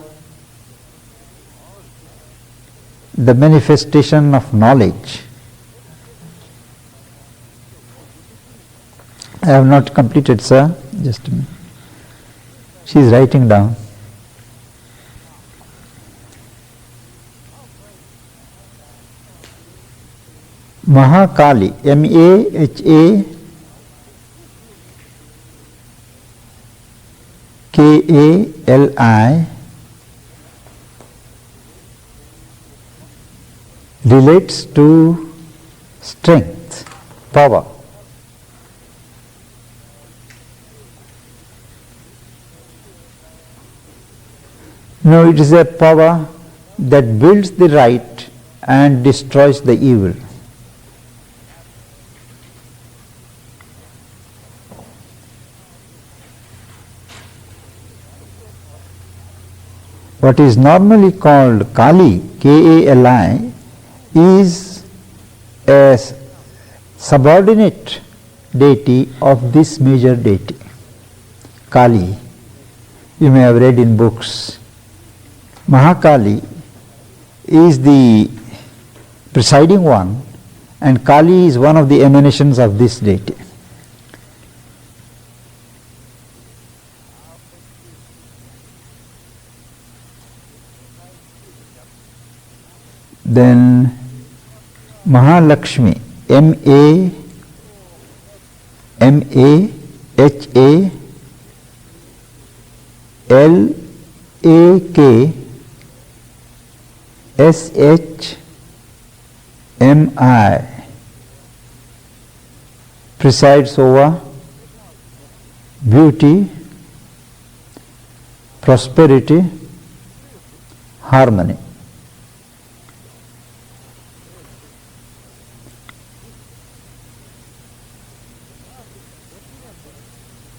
the manifestation of knowledge. I have not completed, sir. Just a minute. She is writing down. Mahakali, Mahakali, relates to strength, power. No, it is a power that builds the right and destroys the evil. What is normally called Kali, Kali, is a subordinate deity of this major deity, Kali. You may have read in books. Mahakali is the presiding one, and Kali is one of the emanations of this deity. Then Mahalakshmi, Mahalakshmi presides over beauty, prosperity, harmony.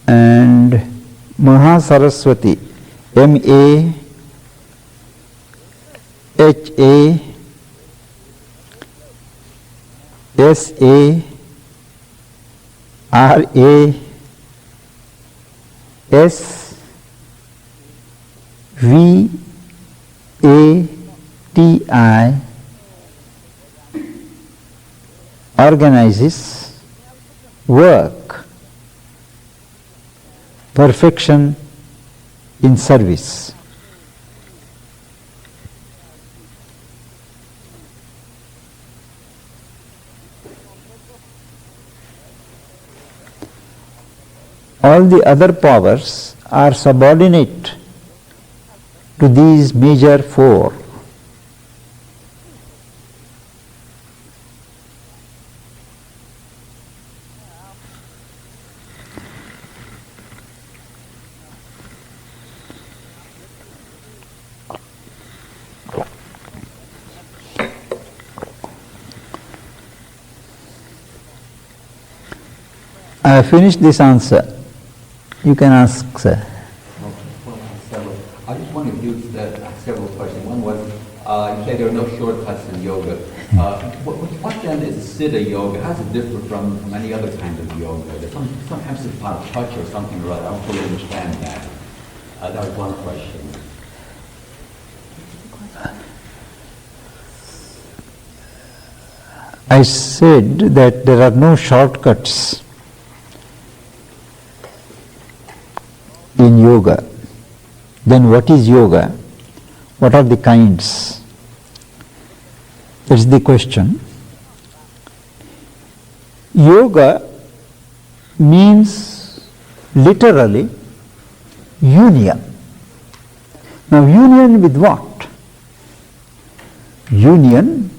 and Mahasaraswati, Mahasarasvati organizes work, perfection in service. All the other powers are subordinate to these major four. I have finished this answer. You can ask, sir. I just wanted to use several questions. One was, you say there are no shortcuts in yoga. What then is Siddha yoga? How does it differ from any other kind of yoga? There's sometimes it's about touch or something or other. I don't fully understand that. That was one question. I said that there are no shortcuts in yoga. Then what is yoga? What are the kinds? That's the question. Yoga means literally union. Now union with what? Union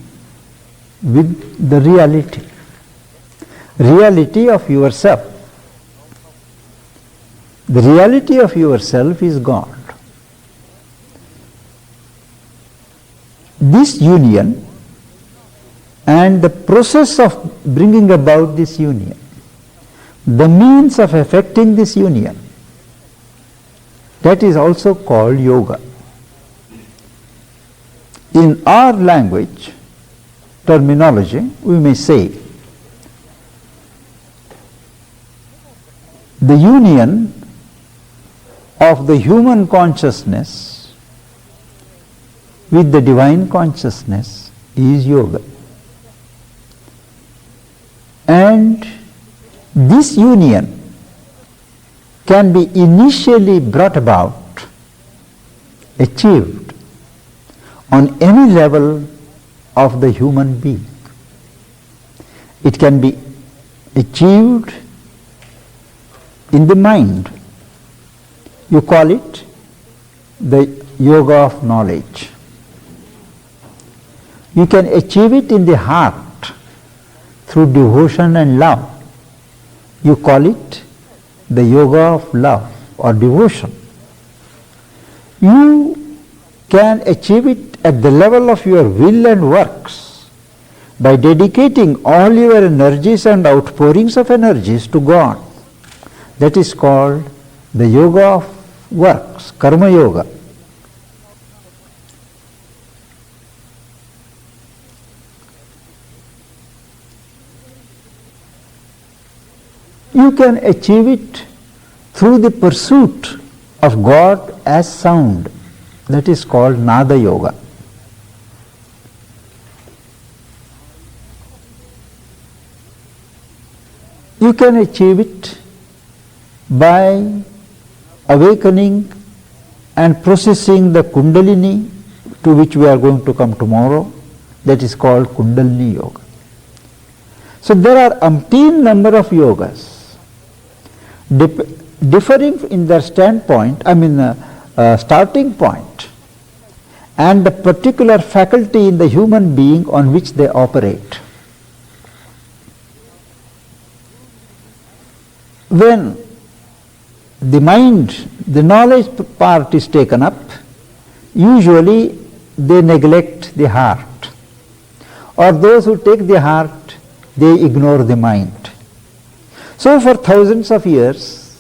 with the reality. Reality of yourself. The reality of yourself is God. This union and the process of bringing about this union, the means of effecting this union, that is also called yoga. In our language, terminology, we may say the union of the human consciousness with the divine consciousness is yoga. And this union can be initially brought about, achieved on any level of the human being. It can be achieved in the mind. You call it the yoga of knowledge. You can achieve it in the heart through devotion and love. You call it the yoga of love or devotion. You can achieve it at the level of your will and works by dedicating all your energies and outpourings of energies to God. That is called the yoga of works, karma yoga. You can achieve it through the pursuit of God as sound. That is called Nada Yoga. You can achieve it by awakening and processing the Kundalini, to which we are going to come tomorrow. That is called Kundalini Yoga. So there are umpteen number of yogas differing in their standpoint, starting point, and the particular faculty in the human being on which they operate. When the mind, the knowledge part is taken up, usually they neglect the heart. Or those who take the heart, they ignore the mind. So for thousands of years,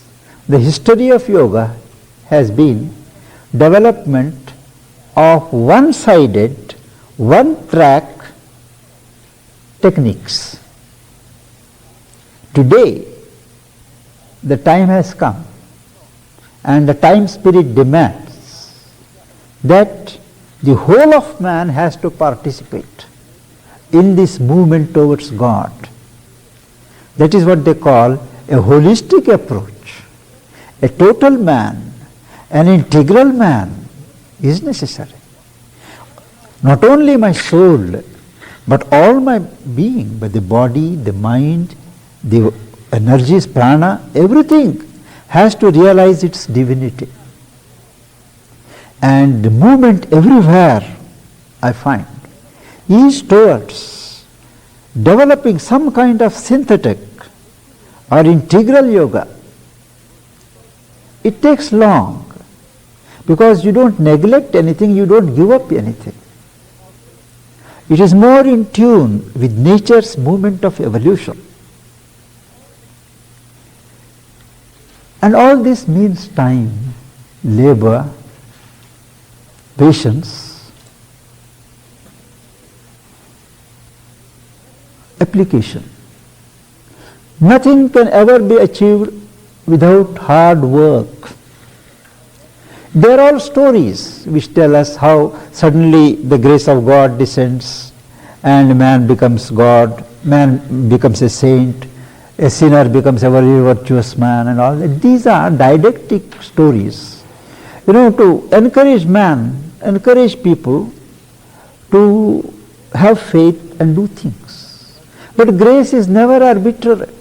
the history of yoga has been development of one-sided, one-track techniques. Today, the time has come and the time spirit demands that the whole of man has to participate in this movement towards God. That is what they call a holistic approach. A total man, an integral man is necessary. Not only my soul, but all my being, but the body, the mind, the energies, prana, everything has to realize its divinity. And the movement everywhere, I find, is towards developing some kind of synthetic or integral yoga. It takes long because you don't neglect anything, you don't give up anything. It is more in tune with nature's movement of evolution. And all this means time, labor, patience, application. Nothing can ever be achieved without hard work. They are all stories which tell us how suddenly the grace of God descends and man becomes God, man becomes a saint, a sinner becomes a very virtuous man and all that. These are didactic stories, to encourage man, encourage people to have faith and do things. But grace is never arbitrary.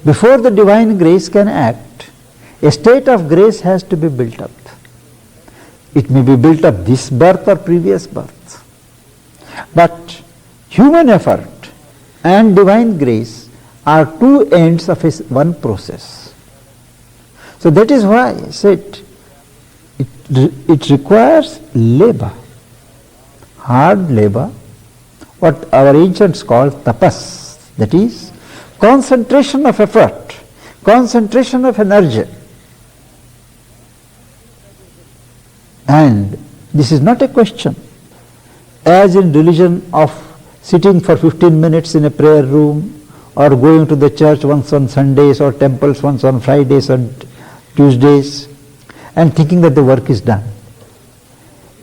Before the divine grace can act, a state of grace has to be built up. It may be built up this birth or previous birth. But human effort and divine grace are two ends of one process. So that is why I said it requires labor, hard labor, what our ancients call tapas, that is concentration of effort, concentration of energy. And this is not a question, as in religion, of sitting for 15 minutes in a prayer room or going to the church once on Sundays or temples once on Fridays and Tuesdays and thinking that the work is done.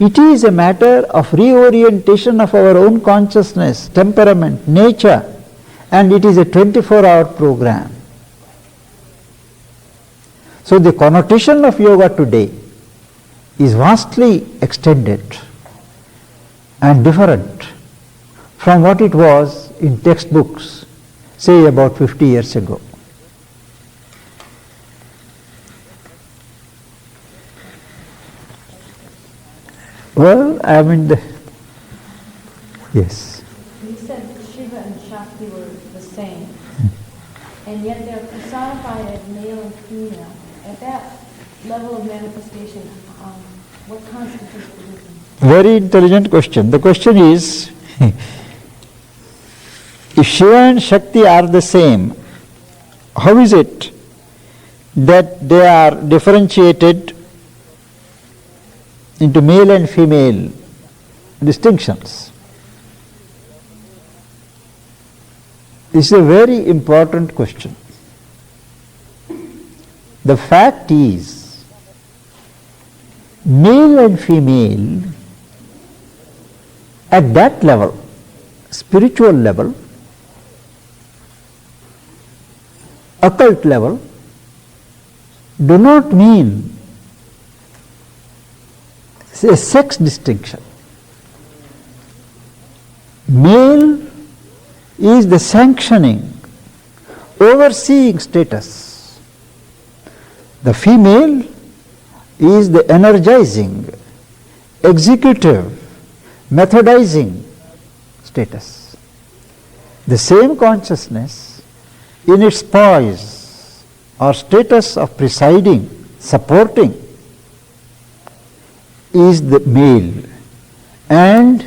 It is a matter of reorientation of our own consciousness, temperament, nature, and it is a 24-hour program. So the connotation of yoga today is vastly extended and different from what it was in textbooks, say about 50 years ago. Well, yes. You said Shiva and Shakti were the same, and yet they're personified as male and female. At that level of manifestation, what constitutes the difference? Very intelligent question. The question is, if Shiva and Shakti are the same, how is it that they are differentiated into male and female distinctions? This is a very important question. The fact is, male and female at that level, spiritual level, occult level, do not mean a sex distinction. Male is the sanctioning, overseeing status. The female is the energizing, executive, methodizing status. The same consciousness in its poise or status of presiding, supporting, is the male, and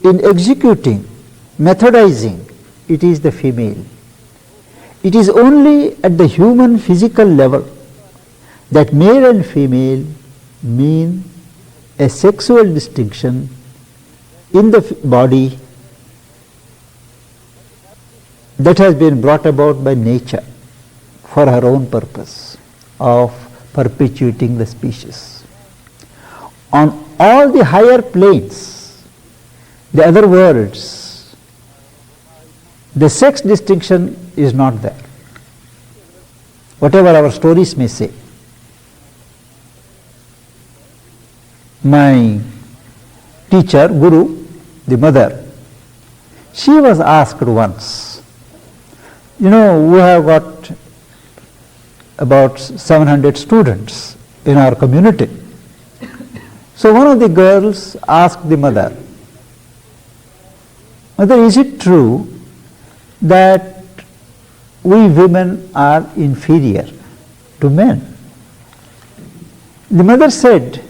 in executing, methodizing, it is the female. it is only at the human physical level that male and female mean a sexual distinction in the body that has been brought about by nature for her own purpose of perpetuating the species. On all the higher planes, the other worlds, the sex distinction is not there, whatever our stories may say. My teacher, Guru, the mother, she was asked once, we have got about 700 students in our community. So one of the girls asked the mother, "Mother, is it true that we women are inferior to men?" The mother said,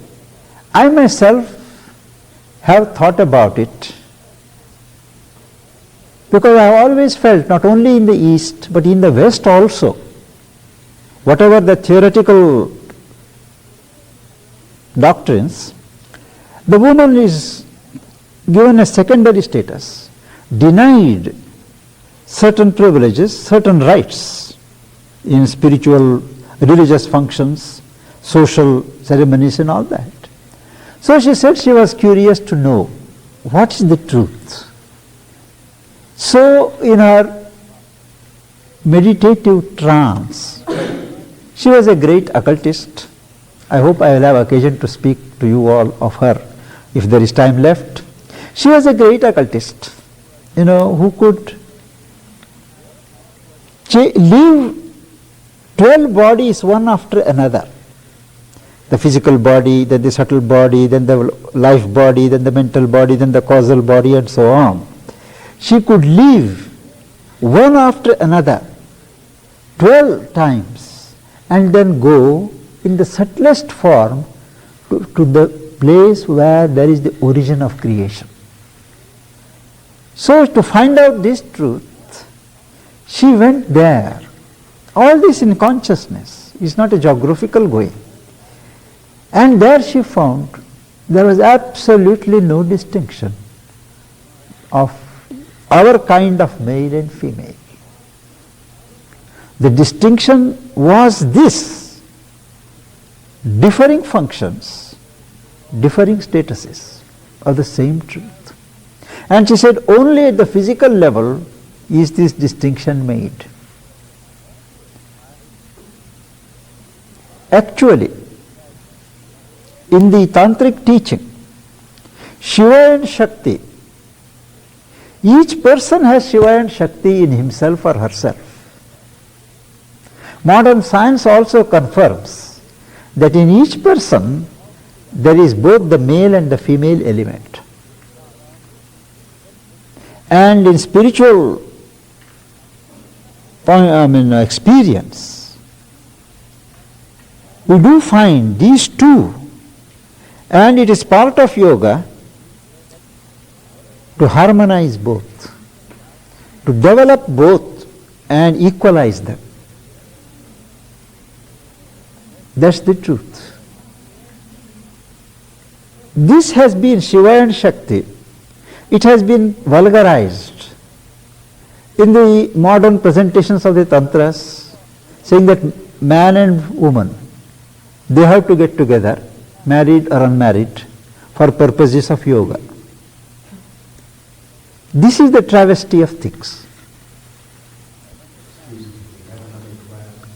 "I myself have thought about it, because I have always felt, not only in the East but in the West also, whatever the theoretical doctrines, the woman is given a secondary status, denied certain privileges, certain rights in spiritual, religious functions, social ceremonies and all that." So she said she was curious to know what is the truth. So in her meditative trance, she was a great occultist. I hope I will have occasion to speak to you all of her if there is time left. She was a great occultist, who could live 12 bodies one after another. The physical body, then the subtle body, then the life body, then the mental body, then the causal body, and so on. She could live one after another 12 times and then go in the subtlest form to the place where there is the origin of creation. So to find out this truth, she went there. All this in consciousness, is not a geographical going. And there she found there was absolutely no distinction of our kind of male and female. The distinction was this: differing functions, differing statuses of the same truth. And she said only at the physical level is this distinction made. Actually, in the tantric teaching, Shiva and Shakti, each person has Shiva and Shakti in himself or herself. Modern science also confirms that in each person there is both the male and the female element. And in spiritual experience, we do find these two. And it is part of yoga to harmonize both, to develop both and equalize them. That's the truth. This has been Shiva and Shakti. It has been vulgarized in the modern presentations of the tantras, saying that man and woman, they have to get together, married or unmarried, for purposes of yoga. This is the travesty of things.